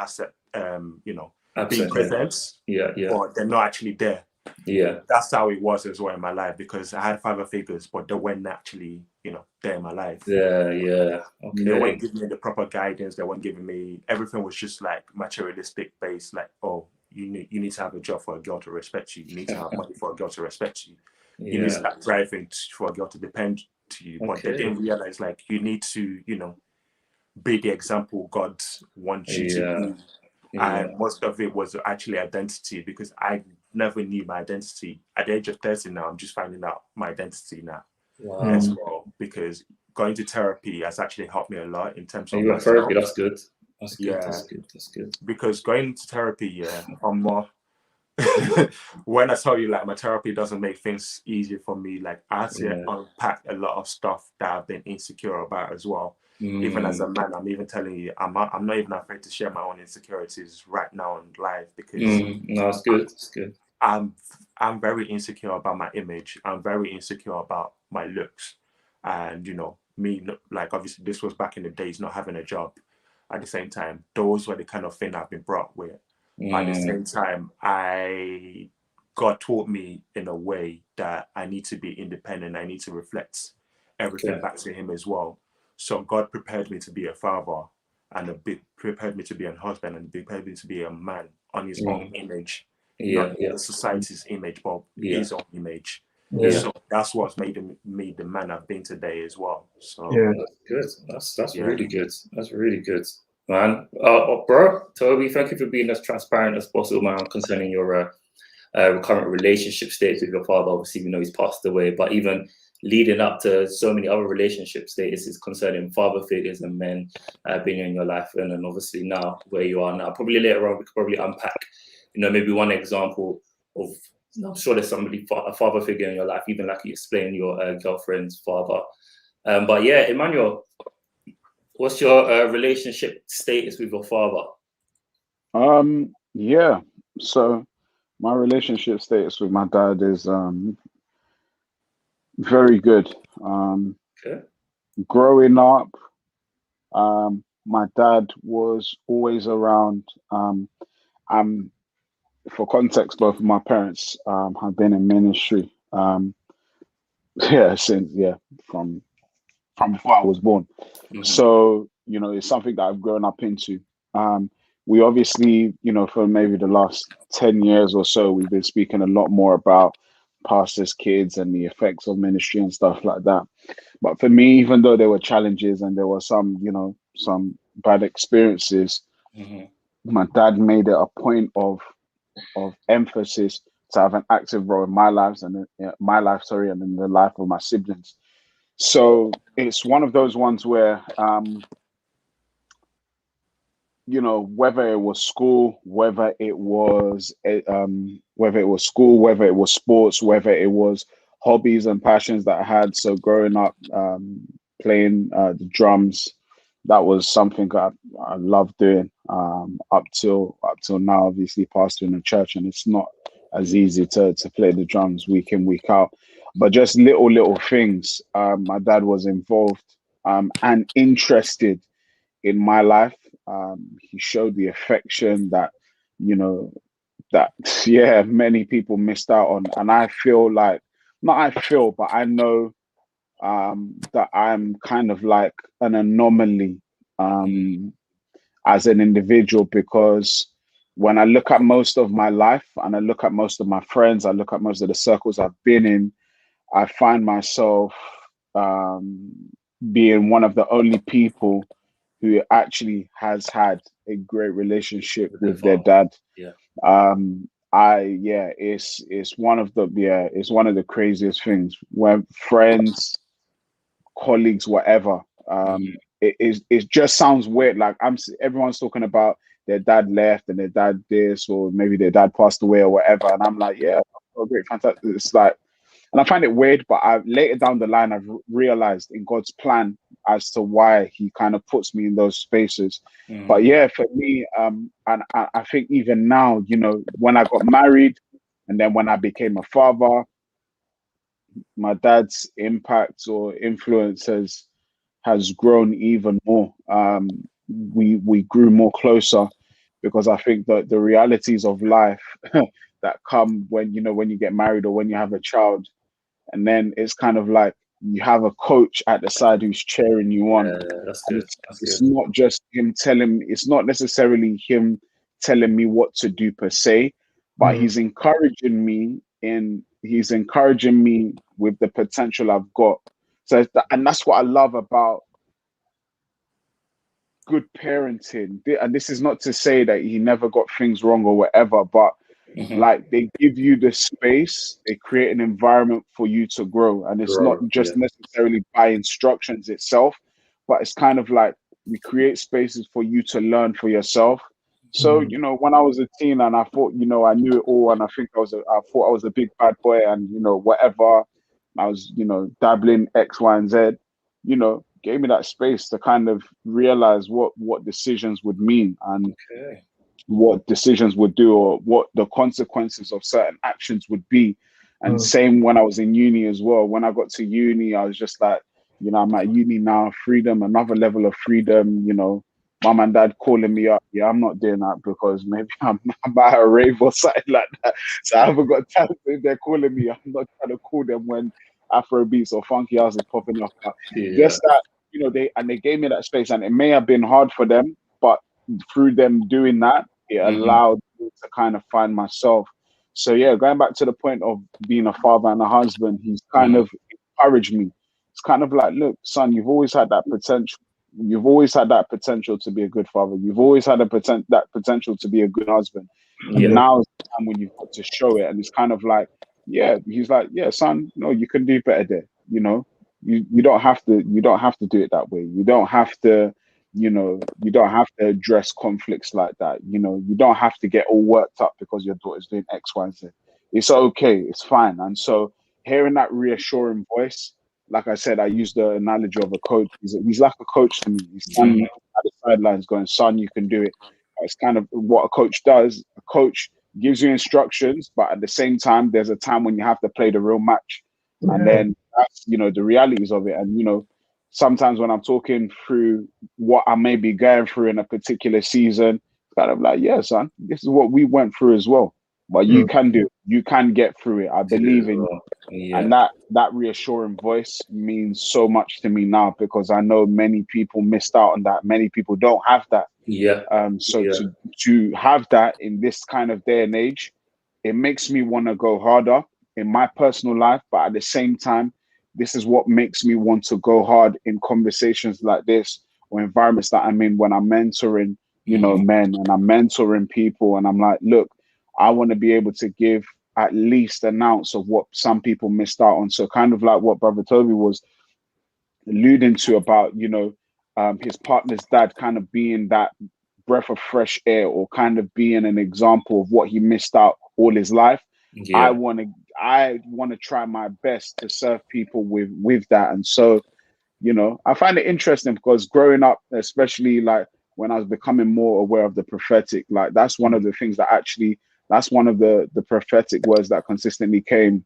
you know, being present, yeah, but they're not actually there. Yeah. That's how it was as well in my life, because I had father figures, but they weren't actually, there in my life. Yeah. They Okay. weren't giving me the proper guidance. They weren't giving me, everything was just like materialistic based, like, oh, you need to have a job for a girl to respect you. You need to have money for a girl to respect you. You need to start driving for a girl to depend to you. But they didn't realize, like, you need to, be the example God wants you to be. And most of it was actually identity, because I never knew my identity. At the age of 30 now, I'm just finding out my identity now as well, because going to therapy has actually helped me a lot in terms of you went therapy. That's good. That's good. Because going to therapy, I'm more when I tell you, like, my therapy doesn't make things easier for me. Like, I had to unpack a lot of stuff that I've been insecure about as well. Even as a man, I'm even telling you, I'm not even afraid to share my own insecurities right now in life, because no, it's good. It's good. I'm very insecure about my image. I'm very insecure about my looks, and me, like, obviously this was back in the days, not having a job. At the same time, those were the kind of thing I've been brought with. At the same time, God taught me in a way that I need to be independent. I need to reflect everything back to Him as well. So God prepared me to be a father, and prepared me to be a husband, and prepared me to be a man on His own image, not the society's image, but His own image. So that's what's made me the man I've been today as well. So that's good. That's really good. That's really good, man. Bro, Toby, thank you for being as transparent as possible, man, concerning your current relationship status with your father. Obviously, we know he's passed away, but even leading up to so many other relationship statuses concerning father figures and men being in your life, and then obviously now where you are now. Probably later on we could probably unpack, maybe one example of, I'm sure there's somebody, a father figure in your life, even like you explained your girlfriend's father. But yeah, Emmanuel, what's your relationship status with your father? Yeah. So my relationship status with my dad is very good. Growing up, my dad was always around. For context, both of my parents have been in ministry. From before I was born. So it's something that I've grown up into. We obviously, for maybe the last 10 years or so, we've been speaking a lot more about pastors' kids and the effects of ministry and stuff like that. But for me, even though there were challenges and there were some bad experiences, my dad made it a point of emphasis to have an active role in my life and in the life of my siblings. So it's one of those ones where whether it was school, whether it was sports, whether it was hobbies and passions that I had. So growing up, playing the drums, that was something I loved doing. Up till now, obviously pastoring a church, and it's not as easy to play the drums week in, week out. But just little things. My dad was involved and interested in my life. He showed the affection that many people missed out on, and I know that I'm kind of like an anomaly as an individual, because when I look at most of my life and I look at most of my friends, I look at most of the circles I've been in, I find myself being one of the only people who actually has had a great relationship with their dad. It's one of the craziest things when friends, colleagues, whatever. It just sounds weird. Like everyone's talking about their dad left and their dad this, or maybe their dad passed away or whatever, and I'm like, yeah, oh, great, fantastic. It's like, and I find it weird, but later down the line, I've realized in God's plan as to why He kind of puts me in those spaces. But yeah, for me, and I think even now, when I got married, and then when I became a father, my dad's impact or influence has grown even more. We grew more closer, because I think that the realities of life that come when, you know, when you get married or when you have a child. And then it's kind of like you have a coach at the side who's cheering you on. That's And good. it's not just him telling, it's not necessarily him telling me what to do per se, but he's encouraging me with the potential I've got. So, and that's what I love about good parenting. And this is not to say that he never got things wrong or whatever, but like they give you the space, they create an environment for you to grow. And it's not just necessarily by instructions itself, but it's kind of like we create spaces for you to learn for yourself. So, you know, when I was a teen and I thought, you know, I knew it all, and I thought I was a big bad boy, and, you know, whatever, I was, you know, dabbling X, Y, and Z, you know, gave me that space to kind of realize what decisions would mean and what decisions would do, or what the consequences of certain actions would be. And same when I was in uni as well. When I got to uni, I was just like, you know, I'm at uni now, freedom, another level of freedom, you know, mom and dad calling me up. Yeah, I'm not doing that because maybe I'm at a rave or something like that. So I haven't got time. If they're calling me, I'm not trying to call them when Afro beats or funky house is popping up. Just that, you know, they gave me that space, and it may have been hard for them, but through them doing that, it allowed me to kind of find myself. So yeah, going back to the point of being a father and a husband, he's kind of encouraged me. It's kind of like, look, son, you've always had that potential. You've always had that potential to be a good father. You've always had that potential to be a good husband. And now is the time when you've got to show it. And it's kind of like, yeah, he's like, yeah, son, no, you can do better there. You know, you don't have to do it that way. You don't have to, you know, you don't have to address conflicts like that. You know, you don't have to get all worked up because your daughter's doing X, Y, and Z. It's okay. It's fine. And so hearing that reassuring voice, like I said, I use the analogy of a coach. He's like a coach to me. He's standing at the sidelines going, son, you can do it. It's kind of what a coach does. A coach gives you instructions, but at the same time, there's a time when you have to play the real match. And then that's, you know, the realities of it. And, you know, sometimes when I'm talking through what I may be going through in a particular season, it's kind of like, yeah, son, this is what we went through as well. But you can do it. You can get through it. I believe in you. And that reassuring voice means so much to me now, because I know many people missed out on that. Many people don't have that. To have that in this kind of day and age, it makes me want to go harder in my personal life. But at the same time, this is what makes me want to go hard in conversations like this, or environments that I'm in when I'm mentoring, you know, men, and I'm mentoring people. And I'm like, look, I want to be able to give at least an ounce of what some people missed out on. So kind of like what Brother Toby was alluding to about, you know, his partner's dad kind of being that breath of fresh air, or kind of being an example of what he missed out all his life. I want to try my best to serve people with that. And so, you know, I find it interesting because growing up, especially like when I was becoming more aware of the prophetic, like that's one of the things that actually, that's one of the prophetic words that consistently came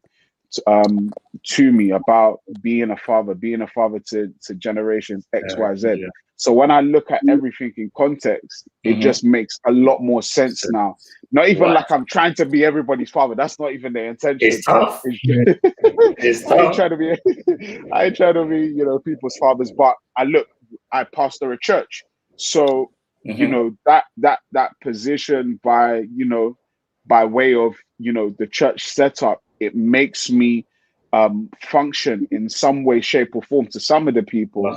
to me about being a father to generations X, Y, Z. So when I look at everything in context, it just makes a lot more sense now. Not even like I'm trying to be everybody's father. That's not even the intention. It's tough. It's tough. I ain't trying to be, you know, people's fathers, but I pastor a church. So, you know, that position by way of, you know, the church setup, it makes me function in some way, shape, or form to some of the people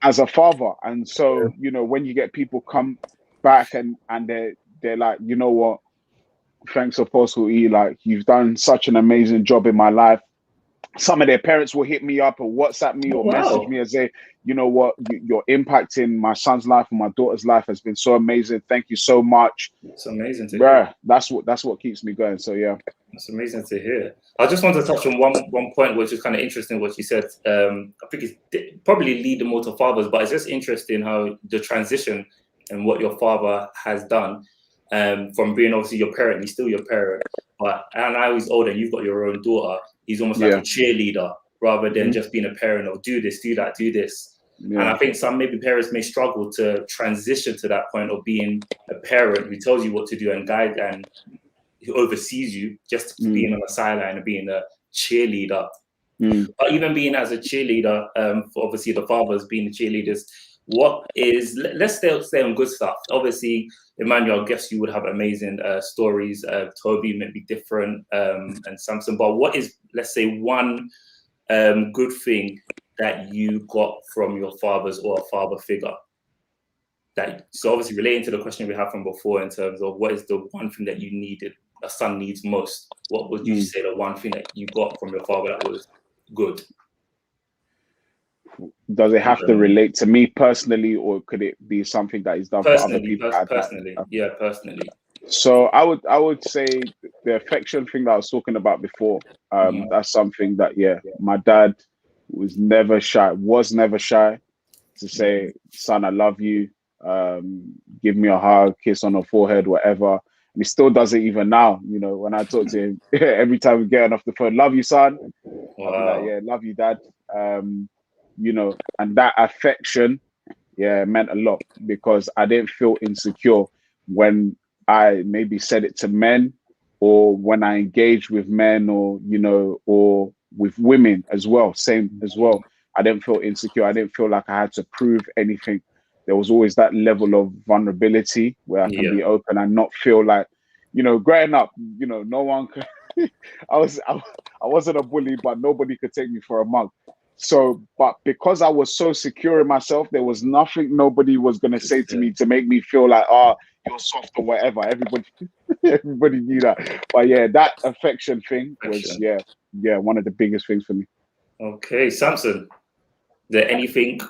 as a father. And so, you know, when you get people come back and they're like, you know what, thanks Apostle E, like you've done such an amazing job in my life. Some of their parents will hit me up or WhatsApp me or message me and say, you know what, your impact in my son's life and my daughter's life has been so amazing. Thank you so much. It's amazing to hear. That's what keeps me going. So yeah. It's amazing to hear. I just want to touch on one point, which is kind of interesting what you said. I think it's probably leading more to fathers, but it's just interesting how the transition and what your father has done from being obviously your parent, he's still your parent, but and now he's older and you've got your own daughter, he's almost like a cheerleader rather than just being a parent of do this, do that, do this. And I think some maybe parents may struggle to transition to that point of being a parent who tells you what to do and guide and who oversees you, just being on the sideline and being a cheerleader. Mm. But even being as a cheerleader, for obviously the fathers being the cheerleaders, what is, let's stay on good stuff. Obviously, Emmanuel, I guess you would have amazing stories. Toby may be different, and Samson. But what is, let's say, one good thing that you got from your fathers or a father figure? So obviously relating to the question we had from before in terms of what is the one thing that you needed, a son needs most, what would you say the one thing that you got from your father that was good? Does it have to relate to me personally, or could it be something that is done for other people? Personally, yeah, personally. So I would say the affection thing that I was talking about before, that's something that, my dad was never shy to say, son, I love you, give me a hug, kiss on the forehead, whatever. And he still does it even now. You know, when I talk to him, every time we get off the phone, love you, son. I'll be like, yeah, love you, dad. You know, and that affection, meant a lot, because I didn't feel insecure when I maybe said it to men, or when I engaged with men, or, you know, or with women as well, same as well. I didn't feel insecure. I didn't feel like I had to prove anything. There was always that level of vulnerability where I can be open and not feel like, you know, growing up, you know, no one could, I wasn't a bully, but nobody could take me for a mug. So, but because I was so secure in myself, there was nothing nobody was going to say to me to make me feel like, oh, you're soft or whatever. Everybody knew that. But yeah, that affection thing was, one of the biggest things for me. Okay, Samson, is there anything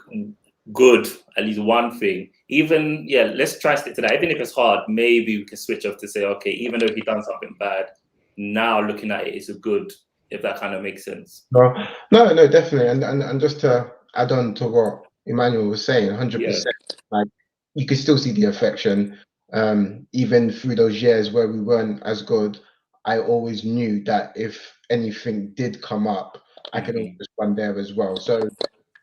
good, at least one thing? Even, let's try to stick to that. Even if it's hard, maybe we can switch off to say, okay, even though he done something bad, now looking at it is a good, if that kind of makes sense. No, definitely. And just to add on to what Emmanuel was saying, 100%, like, you could still see the affection. Even through those years where we weren't as good, I always knew that if anything did come up, I could always run there as well. So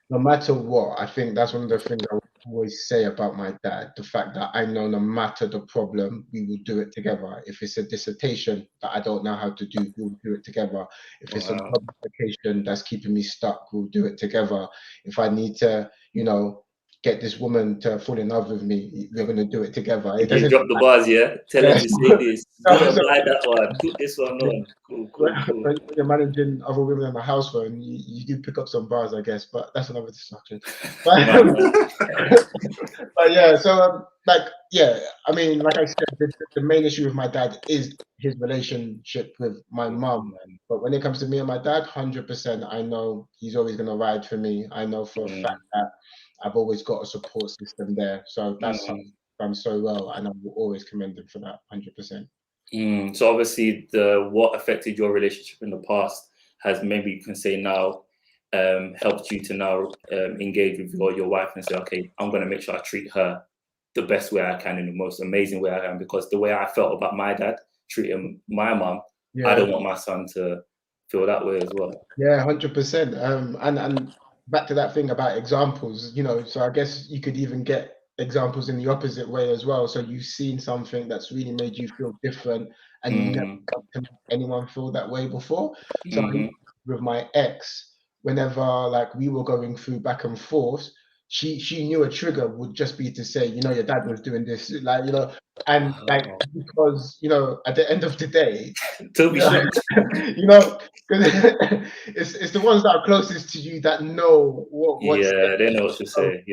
no matter what, I think that's one of the things I always say about my dad, the fact that I know no matter the problem, we will do it together. If it's a dissertation that I don't know how to do, we'll do it together. If it's a job application that's keeping me stuck, we'll do it together. If I need to, you know, get this woman to fall in love with me, we're going to do it together. It doesn't drop the bars, tell her to say this. Don't apply that one. Put this one on. Cool. When you're managing other women in the house, phone, you do pick up some bars, I guess, but that's another discussion. But yeah, so I mean, like I said, the main issue with my dad is his relationship with my mum. But when it comes to me and my dad, 100%, I know he's always going to ride for me. I know for a fact that I've always got a support system there. So that's something I've done so well, and I will always commend him for that, 100%. So obviously, what affected your relationship in the past has, maybe you can say now, helped you to now engage with your wife and say, okay, I'm going to make sure I treat her the best way I can, in the most amazing way I can, because the way I felt about my dad treating my mum, I don't want my son to feel that way as well. Yeah, 100%. And back to that thing about examples, you know, so I guess you could even get examples in the opposite way as well. So you've seen something that's really made you feel different, and you never got to make anyone feel that way before. So with my ex, whenever like we were going through back and forth, she knew a trigger would just be to say, you know, your dad was doing this, like, you know, and like, because, you know, at the end of the day, you know, it's the ones that are closest to you that know what they know what to say.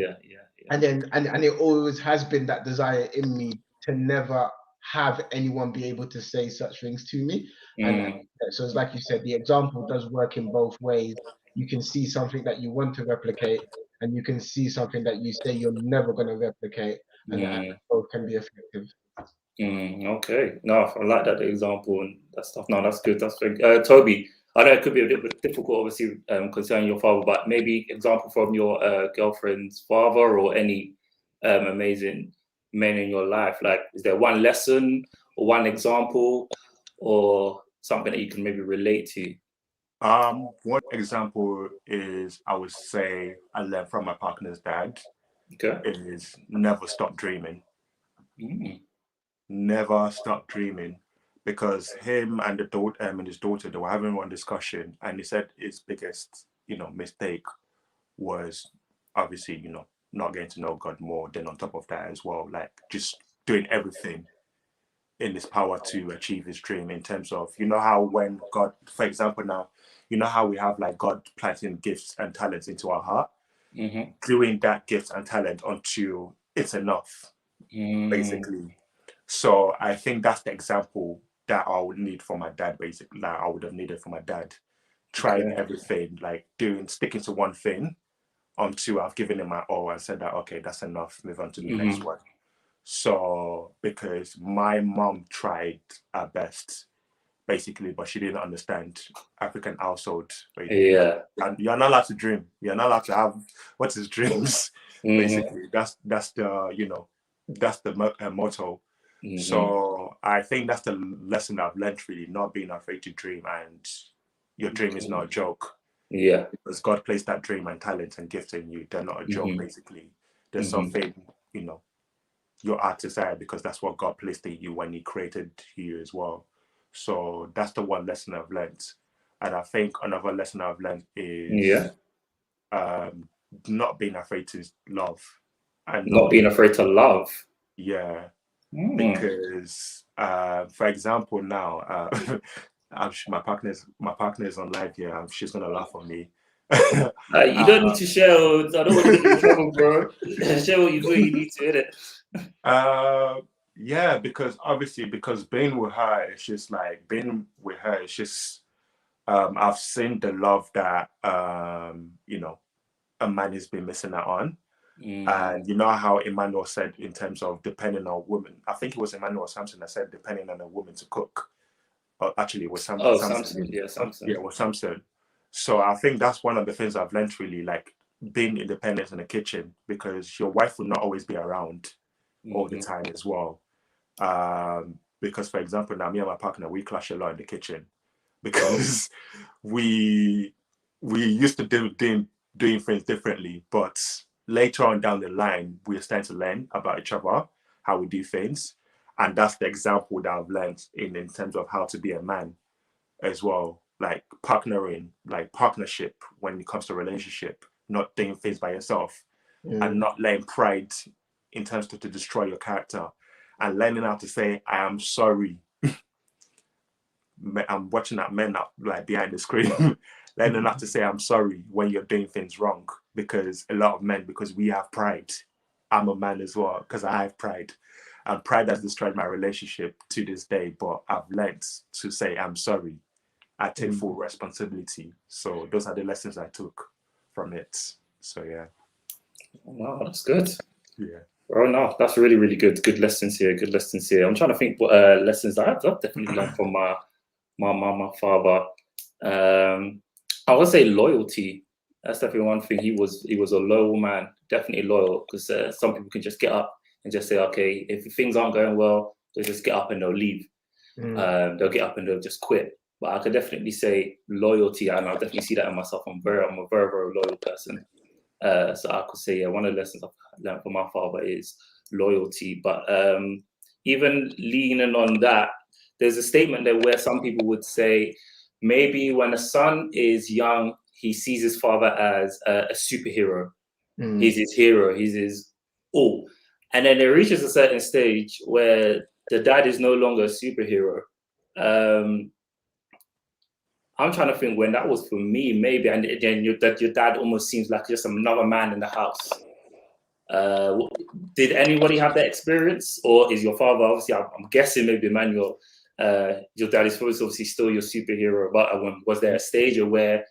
And then and it always has been that desire in me to never have anyone be able to say such things to me. And so it's like you said, the example does work in both ways. You can see something that you want to replicate, and you can see something that you say you're never going to replicate, and both can be effective. Okay, no, I like that example and that stuff. No, that's good. That's very Toby, I know it could be a bit difficult, obviously, concerning your father, but maybe example from your girlfriend's father, or any amazing men in your life. Like, is there one lesson or one example or something that you can maybe relate to? One example is, I would say, I learned from my partner's dad. Okay. Is never stop dreaming. Never stop dreaming, because him and his daughter, they were having one discussion, and he said his biggest, mistake was obviously, not getting to know God more. Then on top of that as well, like just doing everything in his power to achieve his dream, in terms of, how when God, for example, now, how we have like God planting gifts and talents into our heart, doing that gift and talent until it's enough, basically. So I think that's the example that I would need for my dad, basically. Like I would have needed for my dad, trying everything, like sticking to one thing until I've given him my all and said that, okay, that's enough, move on to the next one. So because my mom tried her best, basically, but she didn't understand African household. Basically. Yeah, you're not allowed to dream. You're not allowed to have what's his dreams. Basically, that's the that's the motto. So I think that's the lesson I've learned, really, not being afraid to dream, and your dream is not a joke. Yeah, because God placed that dream and talent and gift in you. They're not a joke, basically. There's something, your art desire, because that's what God placed in you when he created you as well. So that's the one lesson I've learned. And I think another lesson I've learned is not being afraid to love. And not being afraid to love. Yeah. Because for example now, my partner's on live here. She's gonna laugh on me. You don't need to share. I don't want to get you in trouble, bro. Share what you feel you need to, innit? Yeah, because obviously, because being with her, it's just like I've seen the love that a man has been missing out on. And you know how Emmanuel said in terms of depending on women. I think it was Emmanuel Samson that said depending on a woman to cook. Actually, it was Samson. Samson. Yeah, Samson. Yeah, it was Samson. So I think that's one of the things I've learned, really, like being independent in the kitchen, because your wife will not always be around all the time as well. Because, for example, now me and my partner, we clash a lot in the kitchen because we used to doing things differently, but later on down the line, we're starting to learn about each other, how we do things. And that's the example that I've learned in terms of how to be a man as well. Like partnering, like partnership when it comes to relationship, not doing things by yourself and not letting pride in terms to destroy your character, and learning how to say, I am sorry. I'm watching that men up like behind the screen, learning how to say I'm sorry when you're doing things wrong, because a lot of men, because we have pride. I'm a man as well because I have pride, and pride has destroyed my relationship to this day. But I've learned to say I'm sorry. I take full responsibility. So those are the lessons I took from it. So yeah. Wow, that's good. Yeah. Oh no, that's really, really good. Good lessons here. Good lessons here. I'm trying to think what lessons I've definitely learned from my father. I would say loyalty. That's definitely one thing. He was a loyal man, definitely loyal, because some people can just get up and just say, okay, if things aren't going well, they'll just get up and they'll leave. They'll get up and they'll just quit. But I could definitely say loyalty, and I definitely see that in myself. I'm a very, very loyal person. So I could say, yeah, one of the lessons I've learned from my father is loyalty. But even leaning on that, there's a statement there where some people would say, maybe when a son is young, he sees his father as a superhero. He's his hero. He's his all. And then it reaches a certain stage where the dad is no longer a superhero. I'm trying to think when that was for me, maybe, and then your dad almost seems like just another man in the house. Did anybody have that experience, or is your father, obviously, I'm guessing maybe Emmanuel, your dad is obviously still your superhero, but was there a stage where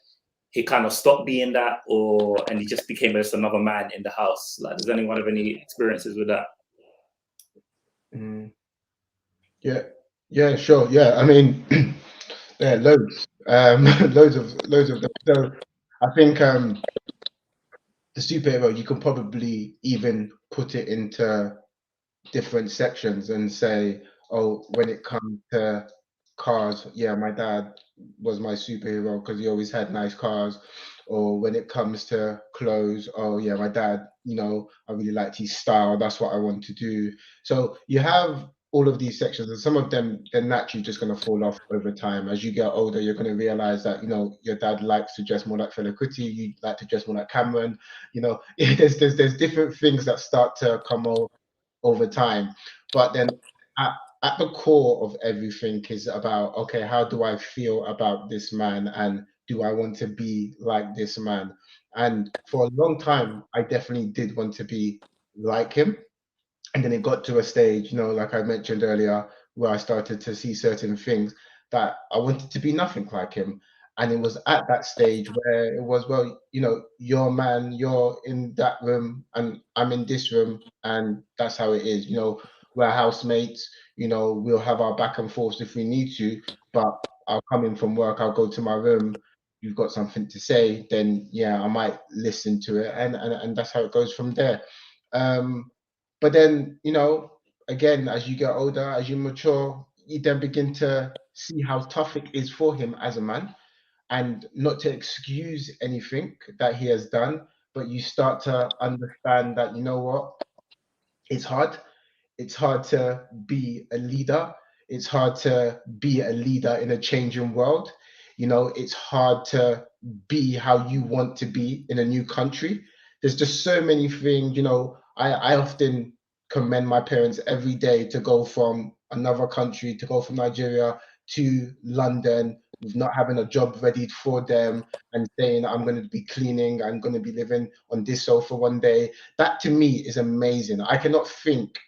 he kind of stopped being that, and he just became just another man in the house? Like, does anyone have any experiences with that? Yeah, sure. Yeah, I mean, yeah, loads, loads of them. So I think the superhero, you can probably even put it into different sections and say, oh, when it comes to cars, yeah, my dad was my superhero because he always had nice cars. Or when it comes to clothes, oh yeah, my dad, I really liked his style. That's what I want to do. So you have all of these sections, and some of them they're naturally just going to fall off over time. As you get older, you're going to realize that, you know, your dad likes to dress more like Fela Kuti, you like to dress more like Cameron. You know, there's different things that start to come over time. But then at the core of everything is about, okay, how do I feel about this man, and do I want to be like this man? And for a long time, I definitely did want to be like him. And then it got to a stage, you know, like I mentioned earlier, where I started to see certain things that I wanted to be nothing like him. And it was at that stage where it was, well, you know, you're a man, you're in that room, and I'm in this room, and that's how it is. You know, we're housemates, you know, we'll have our back and forth if we need to, but I'll come in from work, I'll go to my room. You've got something to say, then yeah, I might listen to it, and that's how it goes from there. But then, you know, again, as you get older, as you mature, you then begin to see how tough it is for him as a man, and not to excuse anything that he has done, but you start to understand that, you know what, it's hard. It's hard to be a leader. It's hard to be a leader in a changing world. You know, it's hard to be how you want to be in a new country. There's just so many things, you know. I often commend my parents every day to go from another country, to go from Nigeria to London with not having a job ready for them, and saying, I'm going to be cleaning, I'm going to be living on this sofa one day. That to me is amazing. I cannot think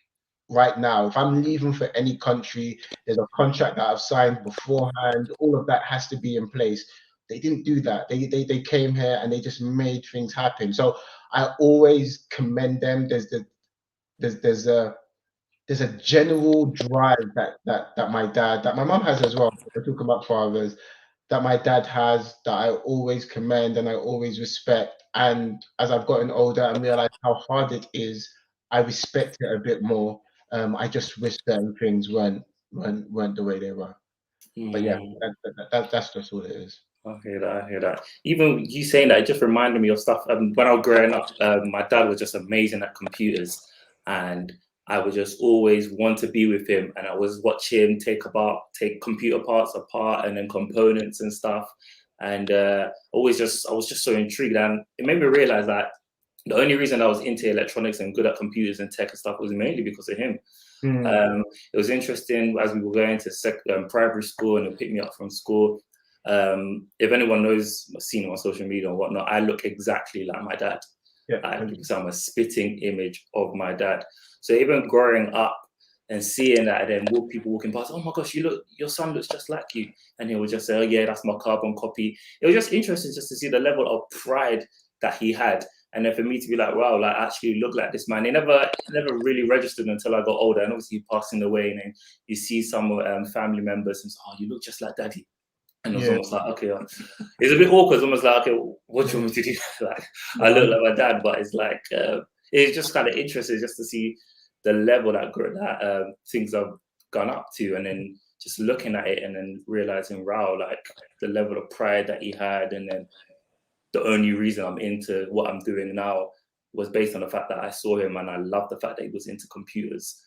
right now, if I'm leaving for any country, there's a contract that I've signed beforehand, all of that has to be in place. They didn't do that. They came here and they just made things happen. So I always commend them. There's a general drive that my dad, that my mom has as well. We're talking about fathers, that my dad has, that I always commend and I always respect. And as I've gotten older and realized how hard it is, I respect it a bit more. I just wish certain things weren't the way they were. But yeah, that's just all it is. I hear that. I hear that. Even you saying that, it just reminded me of stuff. When I was growing up, my dad was just amazing at computers, and I would just always want to be with him. And I was watch him take computer parts apart and then components and stuff. And I was just so intrigued, and it made me realize that the only reason I was into electronics and good at computers and tech and stuff was mainly because of him. It was interesting as we were going to primary school, and he picked me up from school. If anyone knows, seen him on social media and whatnot, I look exactly like my dad. Yeah, because I'm a spitting image of my dad. So even growing up and seeing that, and then people walking past, oh my gosh, your son looks just like you, and he would just say, oh yeah, that's my carbon copy. It was just interesting just to see the level of pride that he had. And then for me to be like, wow, like actually look like this man. It never really registered until I got older. And obviously passing away, and then you see some family members and say, oh, you look just like daddy. And it was almost like, okay, it's a bit awkward. It's almost like, okay, what do you want me to do? Like, I look like my dad, but it's like, it's just kind of interesting just to see the level that things have gone up to, and then just looking at it and then realizing, wow, like the level of pride that he had, and then the only reason I'm into what I'm doing now was based on the fact that I saw him, and I love the fact that he was into computers.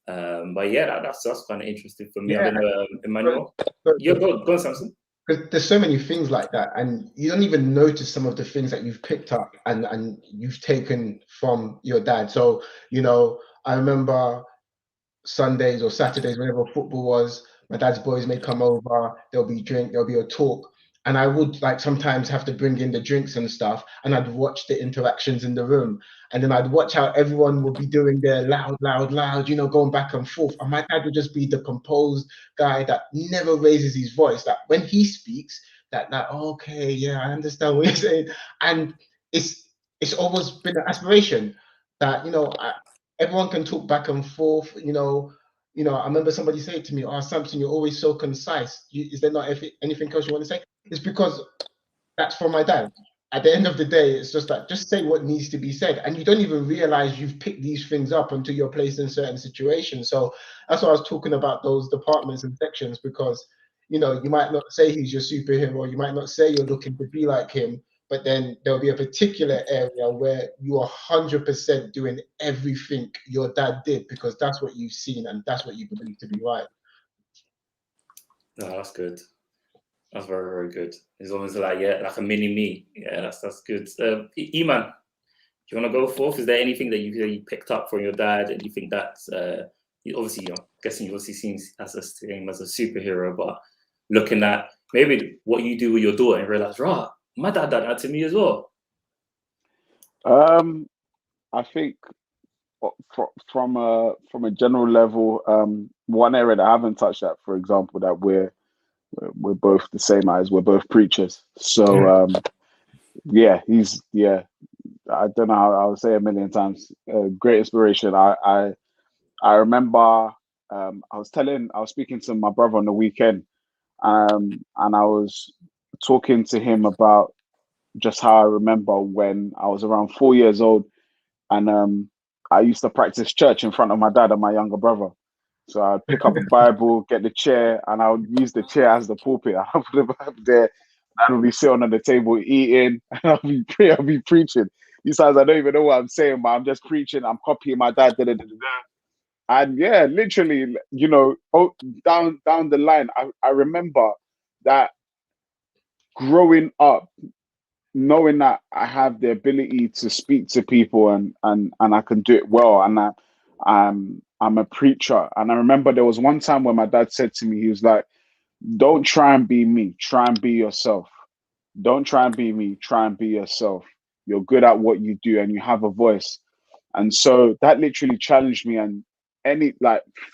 But yeah, that's kind of interesting for me. Yeah. I don't know, Emmanuel. Go on, Samson. Because there's so many things like that, and you don't even notice some of the things that you've picked up and you've taken from your dad. So, you know, I remember Sundays or Saturdays, whenever football was, my dad's boys may come over, there'll be drink, there'll be a talk. And I would like sometimes have to bring in the drinks and stuff, and I'd watch the interactions in the room. And then I'd watch how everyone would be doing their loud, you know, going back and forth. And my dad would just be the composed guy that never raises his voice. That when he speaks, that okay, yeah, I understand what you're saying. And it's always been an aspiration that, you know, everyone can talk back and forth, you know, I remember somebody saying to me, oh, Samson, you're always so concise. Is there not anything else you want to say? It's because that's from my dad. At the end of the day, it's just that, just say what needs to be said. And you don't even realize you've picked these things up until you're placed in certain situations. So that's why I was talking about those departments and sections, because, you know, you might not say he's your superhero. You might not say you're looking to be like him, but then there'll be a particular area where you are 100% doing everything your dad did because that's what you've seen and that's what you believe to be right. No, that's good. That's very, very good. It's almost like, yeah, like a mini me. Yeah, that's good. Iman, do you want to go forth? Is there anything that you picked up from your dad and you think that's obviously, you know, guessing you obviously seen as him as a superhero, but looking at maybe what you do with your daughter and realize, right, my dad did that to me as well. I think from a general level, one area that I haven't touched at, for example, that we're both the same as, we're both preachers. So yeah, I don't know how I'll say a million times. Great inspiration. I remember I was speaking to my brother on the weekend, and I was talking to him about just how I remember when I was around 4 years old, and I used to practice church in front of my dad and my younger brother. So I'd pick up a Bible, get the chair, and I would use the chair as the pulpit. I'd put the Bible there, and I'd be sitting on the table eating, and I'll be preaching. These times I don't even know what I'm saying, but I'm just preaching. I'm copying my dad. And yeah, literally, you know, down the line, I remember that growing up, knowing that I have the ability to speak to people and I can do it well, and I'm a preacher. And I remember there was one time when my dad said to me, he was like, "Don't try and be me, try and be yourself. Don't try and be me, try and be yourself. You're good at what you do and you have a voice." And so that literally challenged me. And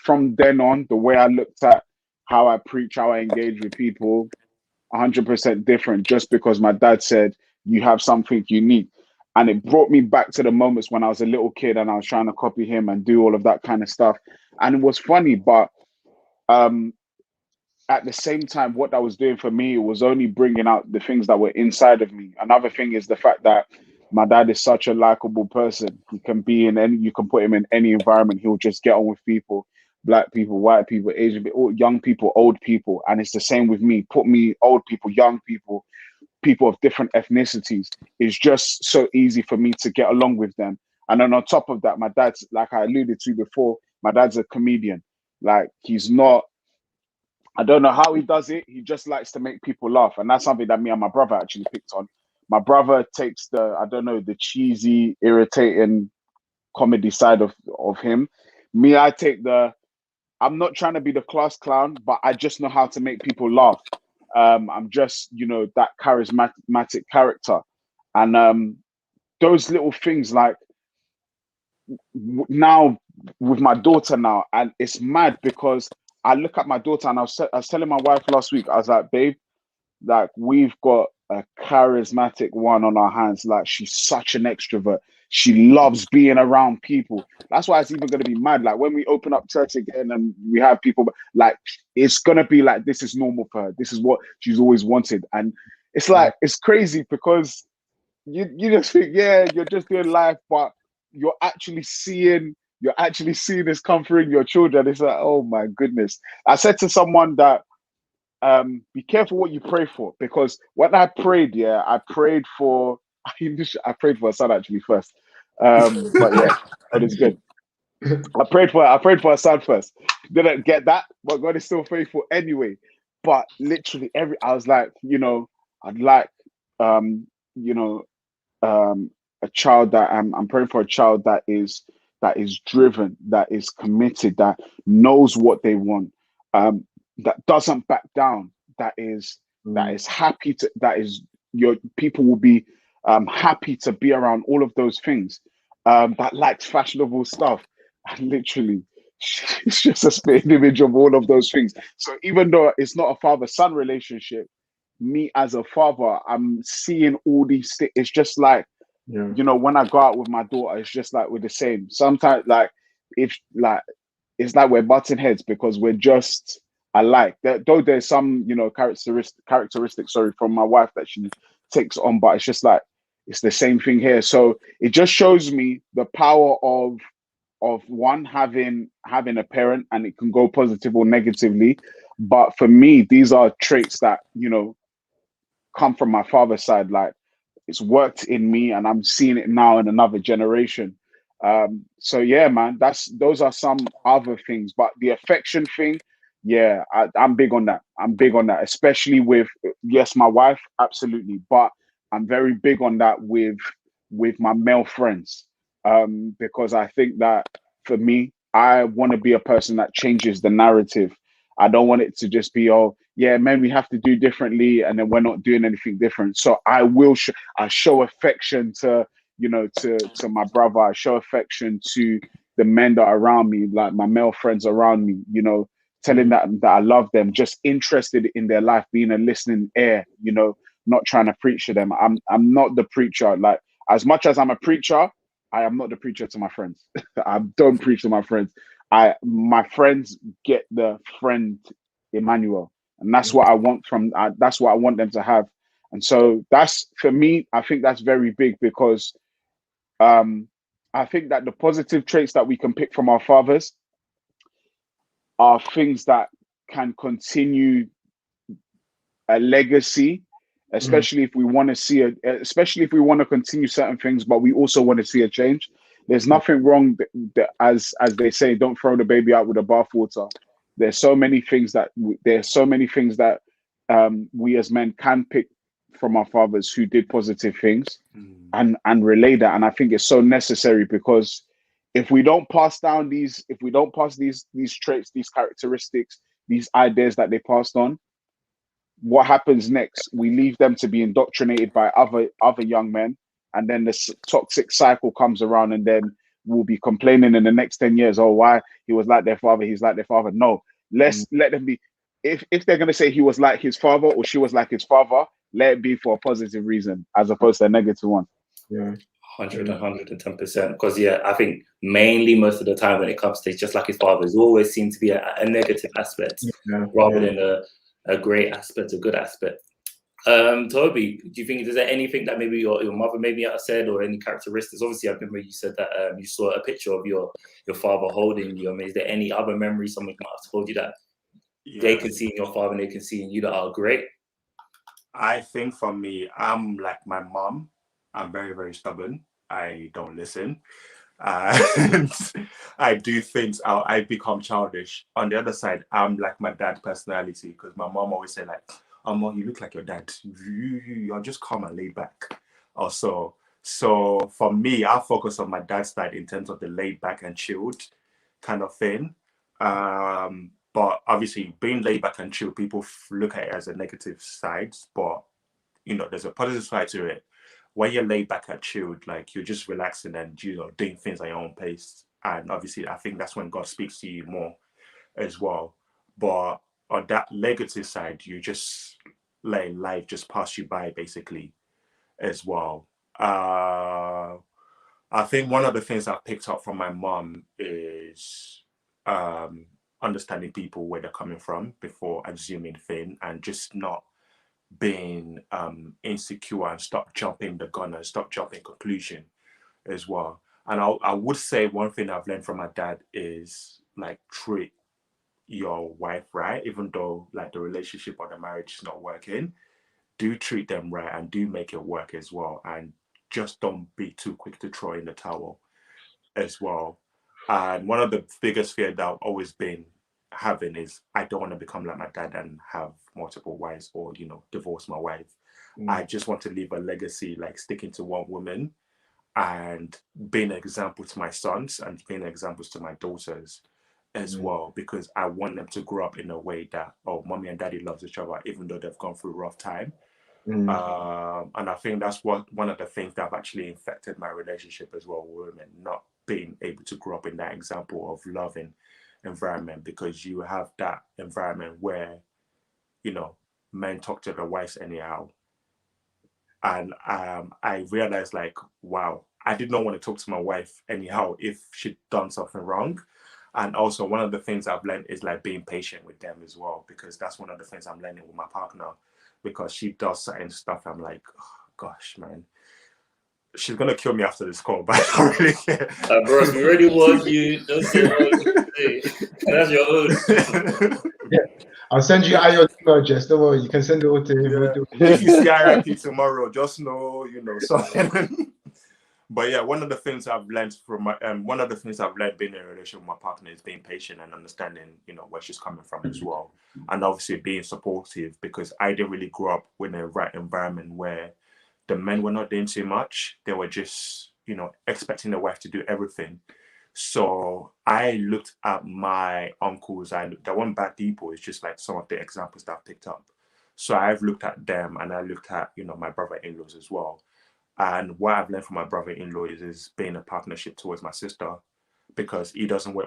from then on, the way I looked at how I preach, how I engage with people, 100% different, just because my dad said, "You have something unique." And it brought me back to the moments when I was a little kid and I was trying to copy him and do all of that kind of stuff. And it was funny, but at the same time, what that was doing for me was only bringing out the things that were inside of me. Another thing is the fact that my dad is such a likable person. He can be you can put him in any environment. He'll just get on with people, black people, white people, Asian people, young people, old people. And it's the same with me. Put me, old people, young people, people of different ethnicities. It's just so easy for me to get along with them. And then on top of that, my dad's, like I alluded to before, my dad's a comedian. Like, he's not, I don't know how he does it. He just likes to make people laugh. And that's something that me and my brother actually picked on. My brother takes the cheesy, irritating comedy side of him. Me, I take I'm not trying to be the class clown, but I just know how to make people laugh. I'm just, that charismatic character. And those little things, like now with my daughter now, and it's mad because I look at my daughter and I was telling my wife last week, I was like, "Babe, like, we've got a charismatic one on our hands. Like, she's such an extrovert. She loves being around people." That's why it's even going to be mad. Like, when we open up church again and we have people, like, it's going to be like, this is normal for her. This is what she's always wanted. And it's like, it's crazy because you just think, yeah, you're just doing life, but you're actually seeing this come through in your children. It's like, oh my goodness. I said to someone that, be careful what you pray for, because when I prayed, I prayed for a son actually first. But yeah, God is good. I prayed for a son first. Didn't get that, but God is still faithful anyway. But literally I was like, I'd like, a child that I'm praying for, a child that is driven, that is committed, that knows what they want, that doesn't back down, that is happy to, your people will be happy to be around all of those things, that likes fashionable stuff. And literally, it's just a spitting image of all of those things. So even though it's not a father-son relationship, me as a father, I'm seeing all these things. It's just like, when I go out with my daughter, it's just like we're the same. Sometimes, like, it's like we're butting heads because we're just alike. Though there's some, characteristics, from my wife that she takes on, but it's just like, it's the same thing here. So it just shows me the power of one, having a parent, and it can go positive or negatively. But for me, these are traits that, come from my father's side. Like, it's worked in me, and I'm seeing it now in another generation. So yeah, man, those are some other things, but the affection thing, yeah, I'm big on that. I'm big on that, especially with, yes, my wife, absolutely, but I'm very big on that with my male friends, because I think that for me, I want to be a person that changes the narrative. I don't want it to just be, oh yeah, man, we have to do differently, and then we're not doing anything different. So I will I show affection to, you know, to my brother. I show affection to the men that are around me, like my male friends around me, you know, telling that I love them, just interested in their life, being a listening ear, you know, not trying to preach to them. I'm not the preacher. Like, as much as I'm a preacher, I am not the preacher to my friends. I don't preach to my friends. My friends get the friend Emmanuel, and that's what I want from. That's what I want them to have. And so that's, for me, I think that's very big, because I think that the positive traits that we can pick from our fathers are things that can continue a legacy, especially if we want to see especially if we want to continue certain things, but we also want to see a change. There's nothing wrong as they say, don't throw the baby out with the bathwater. There's so many things that we as men can pick from our fathers who did positive things, and relay that. And I think it's so necessary, because if we don't pass these traits, these characteristics, these ideas that they passed on, what happens next? We leave them to be indoctrinated by other young men, and then this toxic cycle comes around, and then we'll be complaining in the next 10 years, oh, why he was like their father, he's like their father. No, let's let them be. If they're going to say he was like his father or she was like his father, let it be for a positive reason as opposed to a negative one. Yeah. 110%. Because I think mainly most of the time when it comes to just like his father, there's always seems to be a negative aspect rather than a great aspect, a good aspect. Toby, do you think, is there anything that maybe your mother maybe said, or any characteristics? Obviously, I remember you said that you saw a picture of your father holding you. I mean, is there any other memory someone might have told you that they can see in your father and they can see in you that are great? I think for me, I'm like my mom. I'm very, very stubborn. I don't listen. And I do things, I become childish. On the other side, I'm like my dad's personality, because my mom always said, like, "Mom, you look like your dad. You're just calm and laid back." Also, so for me, I focus on my dad's side in terms of the laid back and chilled kind of thing. But obviously, being laid back and chilled, people look at it as a negative side. But you know, there's a positive side to it. When you're laid back and chilled, like, you're just relaxing and, you know, doing things at your own pace. And obviously, I think that's when God speaks to you more as well. But on that negative side, you just letting life just pass you by, basically, as well. I think one of the things I've picked up from my mom is understanding people where they're coming from before assuming things, and just not being insecure, and stop jumping the gun and stop jumping conclusion as well. And I would say one thing I've learned from my dad is, like, treat your wife right, even though, like, the relationship or the marriage is not working. Do treat them right and do make it work as well, and just don't be too quick to throw in the towel as well. And one of the biggest fear that I've always been having is, I don't want to become like my dad and have multiple wives, or, you know, divorce my wife. I just want to leave a legacy, like sticking to one woman and being an example to my sons and being examples to my daughters as well, because I want them to grow up in a way that, oh, mommy and daddy loves each other even though they've gone through a rough time. And I think that's one of the things that have actually infected my relationship as well with women, not being able to grow up in that example of loving environment, because you have that environment where, you know, men talk to their wives anyhow. And I realized, like, wow, I did not want to talk to my wife anyhow if she'd done something wrong. And also, one of the things I've learned is, like, being patient with them as well, because that's one of the things I'm learning with my partner, because she does certain stuff. I'm like, oh, gosh, man, she's gonna kill me after this call, but I don't really care. Bros, we already warned you. Don't say what you say. That's your own. Yeah, I'll send you your email address. Don't worry, you can send it all to him. Yeah. We'll do If you see RIP tomorrow, just know, something. But yeah, one of the things I've learned being in a relationship with my partner is being patient and understanding, where she's coming from as well. And obviously being supportive, because I didn't really grow up in a right environment where the men were not doing too much. They were just, expecting the wife to do everything. So I looked at my uncles. There weren't bad people. It's just like some of the examples that I've picked up. So I've looked at them, and I looked at, my brother-in-laws as well. And what I've learned from my brother-in-law is being a partnership towards my sister, because he doesn't wait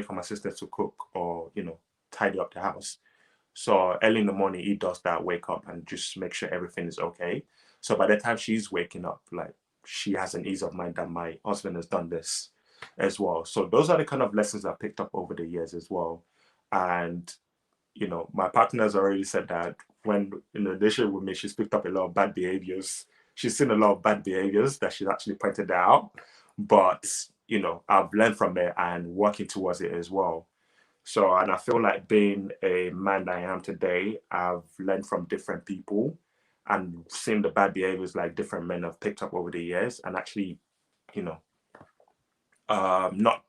for my sister to cook or, tidy up the house. So early in the morning, he does that, wake up and just make sure everything is okay. So by the time she's waking up, like, she has an ease of mind that my husband has done this as well. So those are the kind of lessons I've picked up over the years as well. And, my partner has already said that when in a relationship with me, she's picked up a lot of bad behaviors. She's seen a lot of bad behaviors that she's actually pointed out. But, I've learned from it and working towards it as well. So, and I feel like being a man that I am today, I've learned from different people and seen the bad behaviors like different men have picked up over the years, and actually, not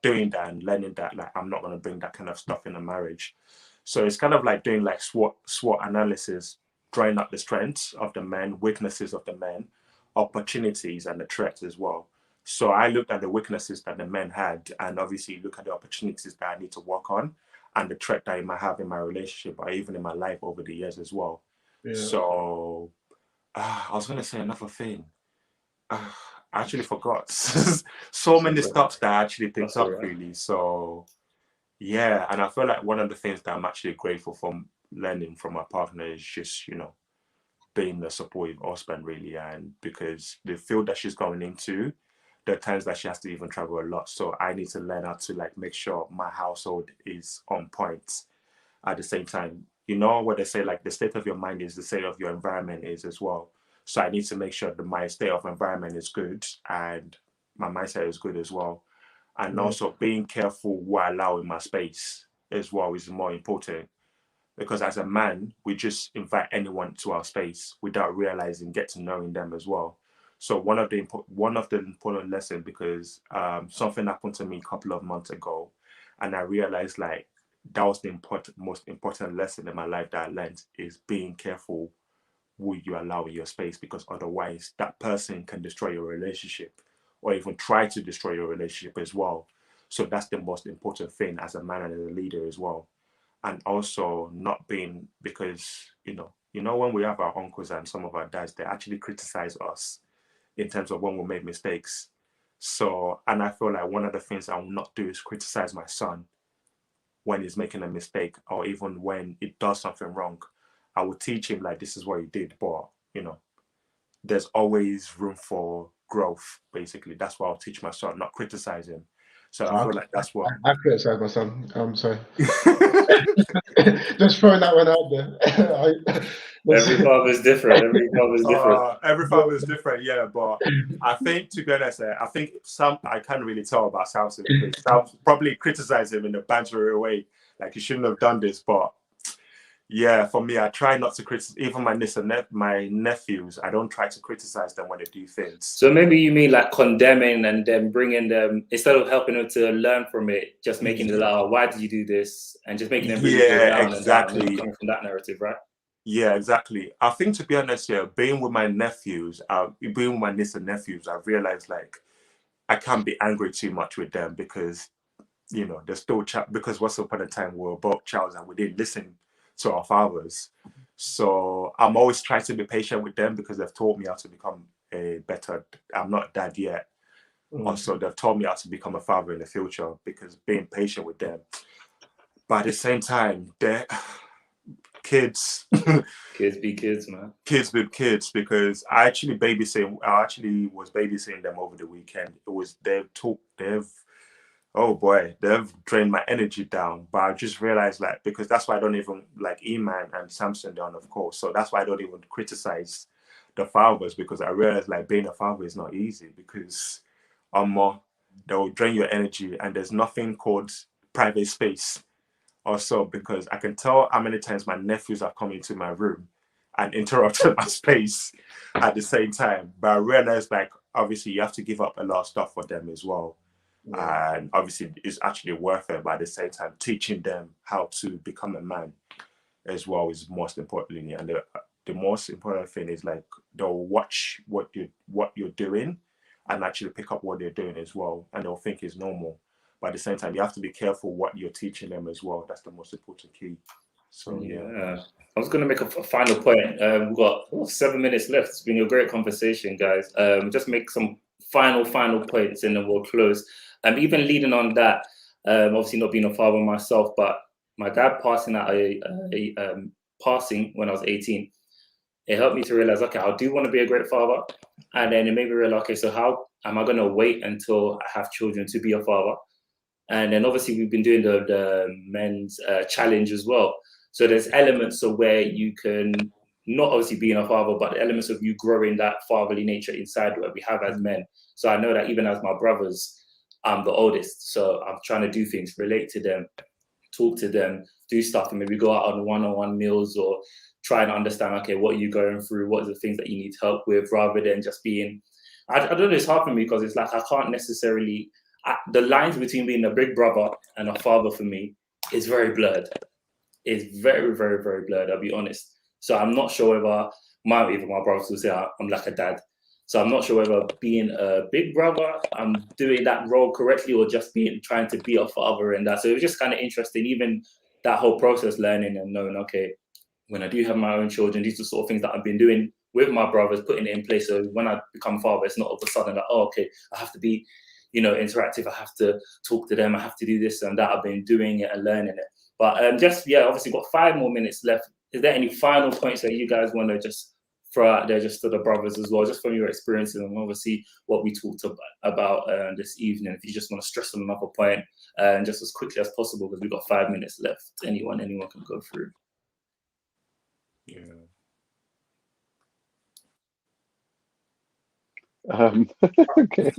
doing that and learning that, like, I'm not going to bring that kind of stuff in a marriage. So it's kind of like doing like SWOT analysis, drawing up the strengths of the men, weaknesses of the men, opportunities and the threats as well. So I looked at the weaknesses that the men had, and obviously look at the opportunities that I need to work on, and the threat that I might have in my relationship or even in my life over the years as well. Yeah. So I was going to say another thing. I actually forgot. So many stuff that I actually picked up, really. So yeah, and I feel like one of the things that I'm actually grateful for learning from my partner is just, being a supportive husband, really. And because the field that she's going into, there are times that she has to even travel a lot. So I need to learn how to, like, make sure my household is on point at the same time. What they say, like, the state of your mind is the state of your environment is as well. So I need to make sure that my state of environment is good and my mindset is good as well. And also being careful what I allow in my space as well is more important. Because as a man, we just invite anyone to our space without realizing, get to knowing them as well. So one of the important lessons, because something happened to me a couple of months ago, and I realized, like, that was the most important lesson in my life that I learned, is being careful who you allow in your space, because otherwise that person can destroy your relationship or even try to destroy your relationship as well. So that's the most important thing as a man and as a leader as well. And also not being, because, when we have our uncles and some of our dads, they actually criticize us in terms of when we make mistakes. So, and I feel like one of the things I will not do is criticize my son when he's making a mistake, or even when he does something wrong. I will teach him, like, this is what he did, but, there's always room for growth, basically. That's what I'll teach my son, not criticize him. So I feel like that's what I criticize my son. I'm sorry. Just throwing that one out there. Every father is different. Every father is different. Every father is different, yeah. But I think, to be honest, I think I can't really tell about Samson, because Sam probably criticize him in a bantery way, like, you shouldn't have done this. But yeah, for me, I try not to criticize even my nephews. I don't try to criticize them when they do things. So maybe you mean like condemning and then bringing them, instead of helping them to learn from it, just making it like, oh, why did you do this? And just making them really go down exactly. and down, coming from that narrative, right? Yeah, exactly. I think, to be honest, being with my nephews, being with my niece and nephews, I've realized, like, I can't be angry too much with them, because, they're still because once upon a time we were both childs and we didn't listen to our fathers. So I'm always trying to be patient with them, because they've taught me how to become a better. I'm not a dad yet. Also, they've taught me how to become a father in the future, because being patient with them. But at the same time, they're kids. Kids be kids, man. Kids be kids, because I actually was babysitting them over the weekend. They've drained my energy down. But I just realized, like, because that's why I don't even like Iman and Samson down, of course. So that's why I don't even criticize the fathers, because I realized, like, being a father is not easy, because they will drain your energy, and there's nothing called private space also, because I can tell how many times my nephews have come into my room and interrupted my space at the same time. But I realized, like, obviously you have to give up a lot of stuff for them as well. Yeah. And obviously it's actually worth it, but at the same time, teaching them how to become a man as well is most importantly. And the most important thing is, like, they'll watch what you're doing and actually pick up what they're doing as well, and they'll think it's normal. But at the same time, you have to be careful what you're teaching them as well. That's the most important key. So yeah. I was going to make a final point. We've got 7 minutes left. It's been a great conversation, guys. Just make some final points and then we'll close. Even leading on that, obviously not being a father myself, but my dad passing at passing when I was 18, it helped me to realize, okay, I do want to be a great father. And then it made me realize, okay, so how am I going to wait until I have children to be a father? And then obviously we've been doing the men's challenge as well. So there's elements of where you can not obviously being a father, but the elements of you growing that fatherly nature inside what we have as men. So I know that even as my brothers, I'm the oldest. So I'm trying to do things, relate to them, talk to them, do stuff, and maybe go out on one-on-one meals or try and understand, okay, what are you going through? What are the things that you need help with, rather than just being, I don't know, it's hard for me because it's like I can't necessarily, the lines between being a big brother and a father for me is very blurred. It's very, very, very blurred, I'll be honest. So I'm not sure whether even my brothers will say I'm like a dad. So I'm not sure whether being a big brother, I'm doing that role correctly, or just trying to be a father and that. So it was just kind of interesting, even that whole process, learning and knowing, okay, when I do have my own children, these are the sort of things that I've been doing with my brothers, putting it in place. So when I become father, it's not all of a sudden like, oh, okay, I have to be, interactive. I have to talk to them. I have to do this and that. I've been doing it and learning it. But obviously got 5 more minutes left. Is there any final points that you guys want to just throw out there, just to the brothers as well, just from your experiences and obviously what we talked about this evening? If you just want to stress on another point, just as quickly as possible, because we've got 5 minutes left. Anyone can go through. Yeah. Okay.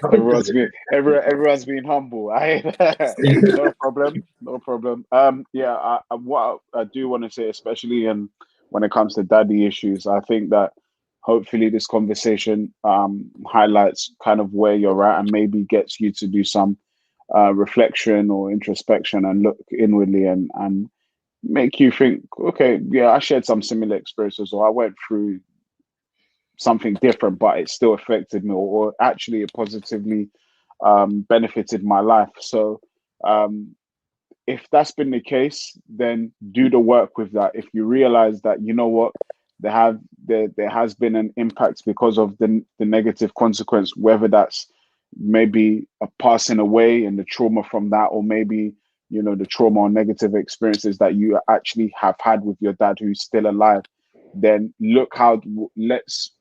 Everyone's being humble. No problem. What I do want to say, especially when it comes to daddy issues, I think that hopefully this conversation highlights kind of where you're at and maybe gets you to do some reflection or introspection and look inwardly and make you think, okay, yeah, I shared some similar experiences, or I went through something different, but it still affected me, or actually it positively benefited my life. So if that's been the case, then do the work with that. If you realize that, you know what, there has been an impact because of the negative consequence, whether that's maybe a passing away and the trauma from that, or maybe the trauma or negative experiences that you actually have had with your dad who's still alive, then let's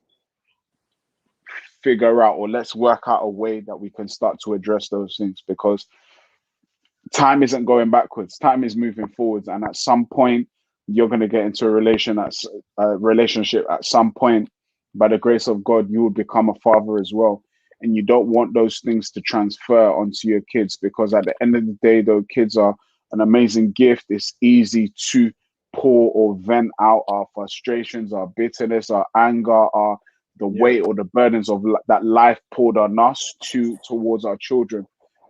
figure out, or let's work out a way that we can start to address those things, because time isn't going backwards, time is moving forwards, and at some point you're going to get into a relationship. At some point, by the grace of God, you will become a father as well, and you don't want those things to transfer onto your kids, because at the end of the day, though, kids are an amazing gift. It's easy to pour or vent out our frustrations, our bitterness, our anger, the weight or the burdens of that life poured on us towards our children.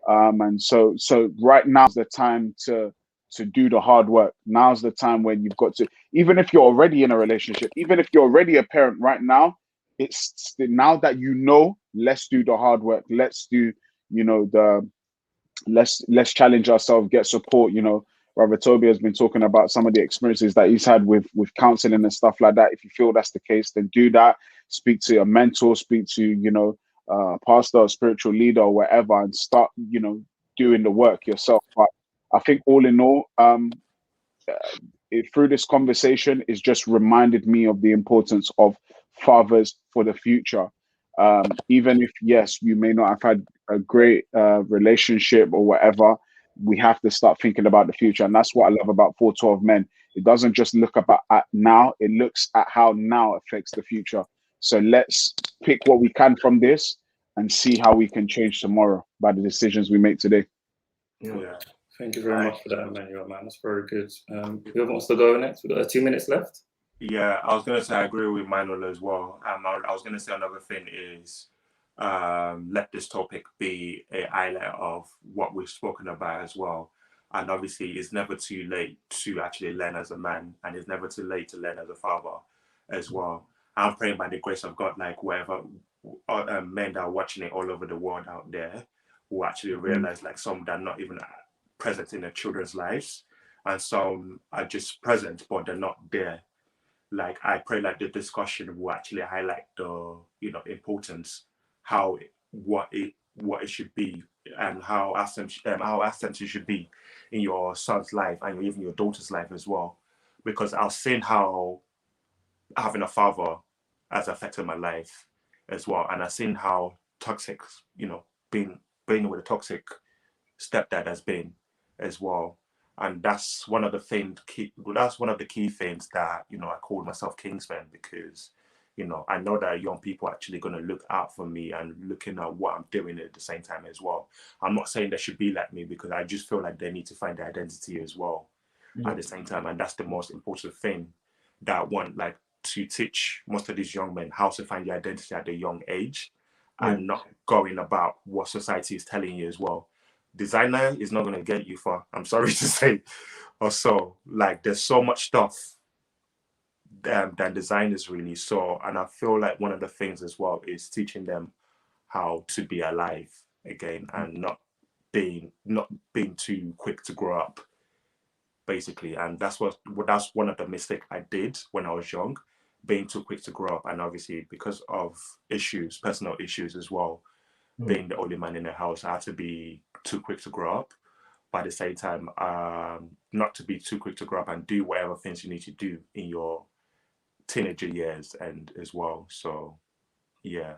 And so right now's the time to do the hard work. Now's the time when you've got to, even if you're already in a relationship, even if you're already a parent right now, it's now that let's do the hard work. Let's do, let's challenge ourselves, get support. Brother Toby has been talking about some of the experiences that he's had with counseling and stuff like that. If you feel that's the case, then do that. Speak to a mentor, speak to, pastor, or spiritual leader, or whatever, and start, doing the work yourself. But I think all in all, through this conversation, it's just reminded me of the importance of fathers for the future. Even if, yes, you may not have had a great relationship or whatever, we have to start thinking about the future. And that's what I love about 412 Men. It doesn't just look at now, it looks at how now affects the future. So let's pick what we can from this and see how we can change tomorrow by the decisions we make today. Yeah. Thank you very much for that, Emmanuel, man. That's very good. Whoever wants to go next? We've got 2 minutes left. Yeah, I was going to say I agree with Manuel as well. I was going to say another thing is let this topic be a highlight of what we've spoken about as well. And obviously, it's never too late to actually learn as a man, and it's never too late to learn as a father as well. I'm praying by the grace of God, like wherever men that are watching it all over the world out there will actually realize, like some that are not even present in their children's lives, and some are just present but they're not there. Like I pray like the discussion will actually highlight the importance, what it should be, and how assent it should be in your son's life and even your daughter's life as well. Because I've seen how having a father has affected my life as well, and I've seen how toxic being with a toxic stepdad has been as well. And that's one of the key things that I call myself Kingsman, because I know that young people are actually going to look out for me and looking at what I'm doing at the same time as well. I'm not saying they should be like me, because I just feel like they need to find their identity as well at the same time. And that's the most important thing that I want, like, to teach most of these young men how to find their identity at a young age and not going about what society is telling you as well. Designer is not going to get you far, I'm sorry to say. Also, like, there's so much stuff that designers really saw, and I feel like one of the things as well is teaching them how to be alive again, and not being too quick to grow up, basically. And that's one of the mistakes I did when I was young, being too quick to grow up. And obviously, because of personal issues as well, being the only man in the house, I had to be too quick to grow up. But at the same time, not to be too quick to grow up and do whatever things you need to do in your teenager years and as well. So yeah.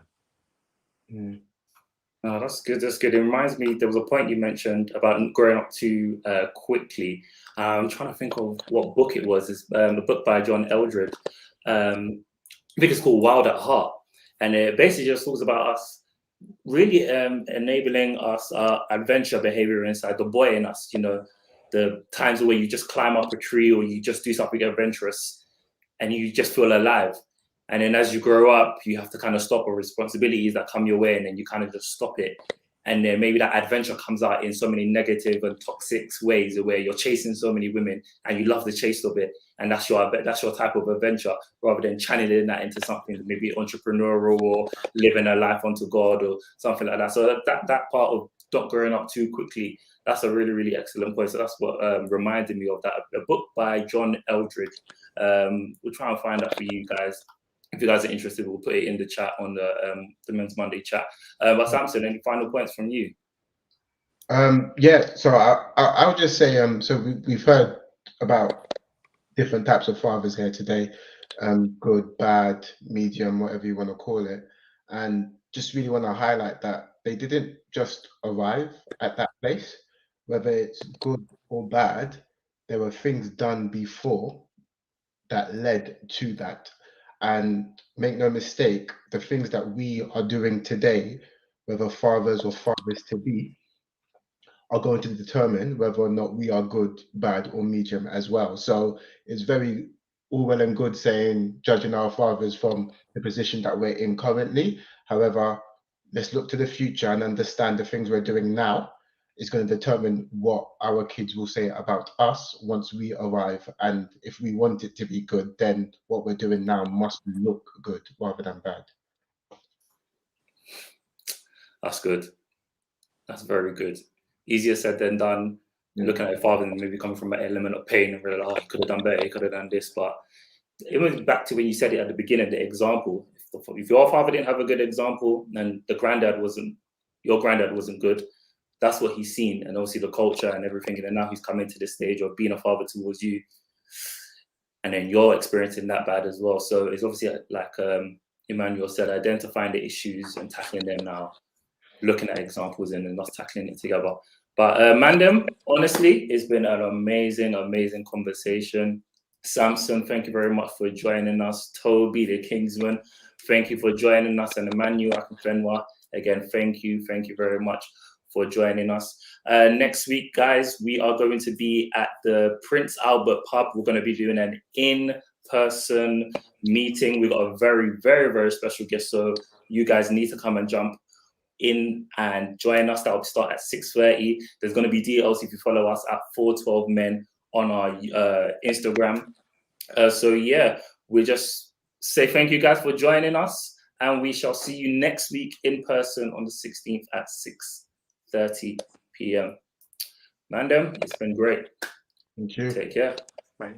Oh, that's good. That's good. It reminds me, there was a point you mentioned about growing up too quickly. I'm trying to think of what book it was. It's a book by John Eldredge. I think it's called Wild at Heart, and it basically just talks about us really enabling us adventure behavior inside, the boy in us, the times where you just climb up a tree or you just do something adventurous and you just feel alive. And then as you grow up, you have to kind of stop or responsibilities that come your way, and then you kind of just stop it. And then maybe that adventure comes out in so many negative and toxic ways, where you're chasing so many women and you love the chase of it. And that's your type of adventure, rather than channeling that into something maybe entrepreneurial or living a life unto God or something like that. So that part of not growing up too quickly, that's a really, really excellent point. So that's what reminded me of that. A book by John Eldredge. We'll try and find that for you guys. If you guys are interested, we'll put it in the chat on the Men's Monday chat. But Samson, any final points from you? Yeah, so I'll just say, so we've heard about different types of fathers here today, good, bad, medium, whatever you want to call it, and just really want to highlight that they didn't just arrive at that place, whether it's good or bad. There were things done before that led to that. And make no mistake, the things that we are doing today, whether fathers or fathers to be, are going to determine whether or not we are good, bad, or medium as well. So it's very all well and good saying, judging our fathers from the position that we're in currently. However, let's look to the future and understand the things we're doing now is going to determine what our kids will say about us once we arrive. And if we want it to be good, then what we're doing now must look good rather than bad. That's good. That's very good. Easier said than done. Looking at your father and maybe coming from an element of pain and realize, he could have done better, he could have done this. But it went back to when you said it at the beginning, the example. If your father didn't have a good example, and your granddad wasn't good, that's what he's seen, and obviously the culture and everything. And then now he's coming to this stage of being a father towards you, and then you're experiencing that bad as well. So it's obviously, like Emmanuel said, identifying the issues and tackling them now, looking at examples and then us tackling it together. But Mandem, honestly, it's been an amazing, amazing conversation. Samson, thank you very much for joining us. Toby, the Kingsman, thank you for joining us. And Emmanuel Akinfenwa, again, thank you very much for joining us. Next week, guys, we are going to be at the Prince Albert pub. We're going to be doing an in-person meeting. We got a very, very, very special guest, so you guys need to come and jump in and join us. That will start at 6:30. There's going to be details if you follow us at 412 Men on our Instagram. So yeah, we just say thank you guys for joining us, and we shall see you next week in person on the 16th at 6:30 p.m. Mandem, it's been great. Thank you. Take care. Bye.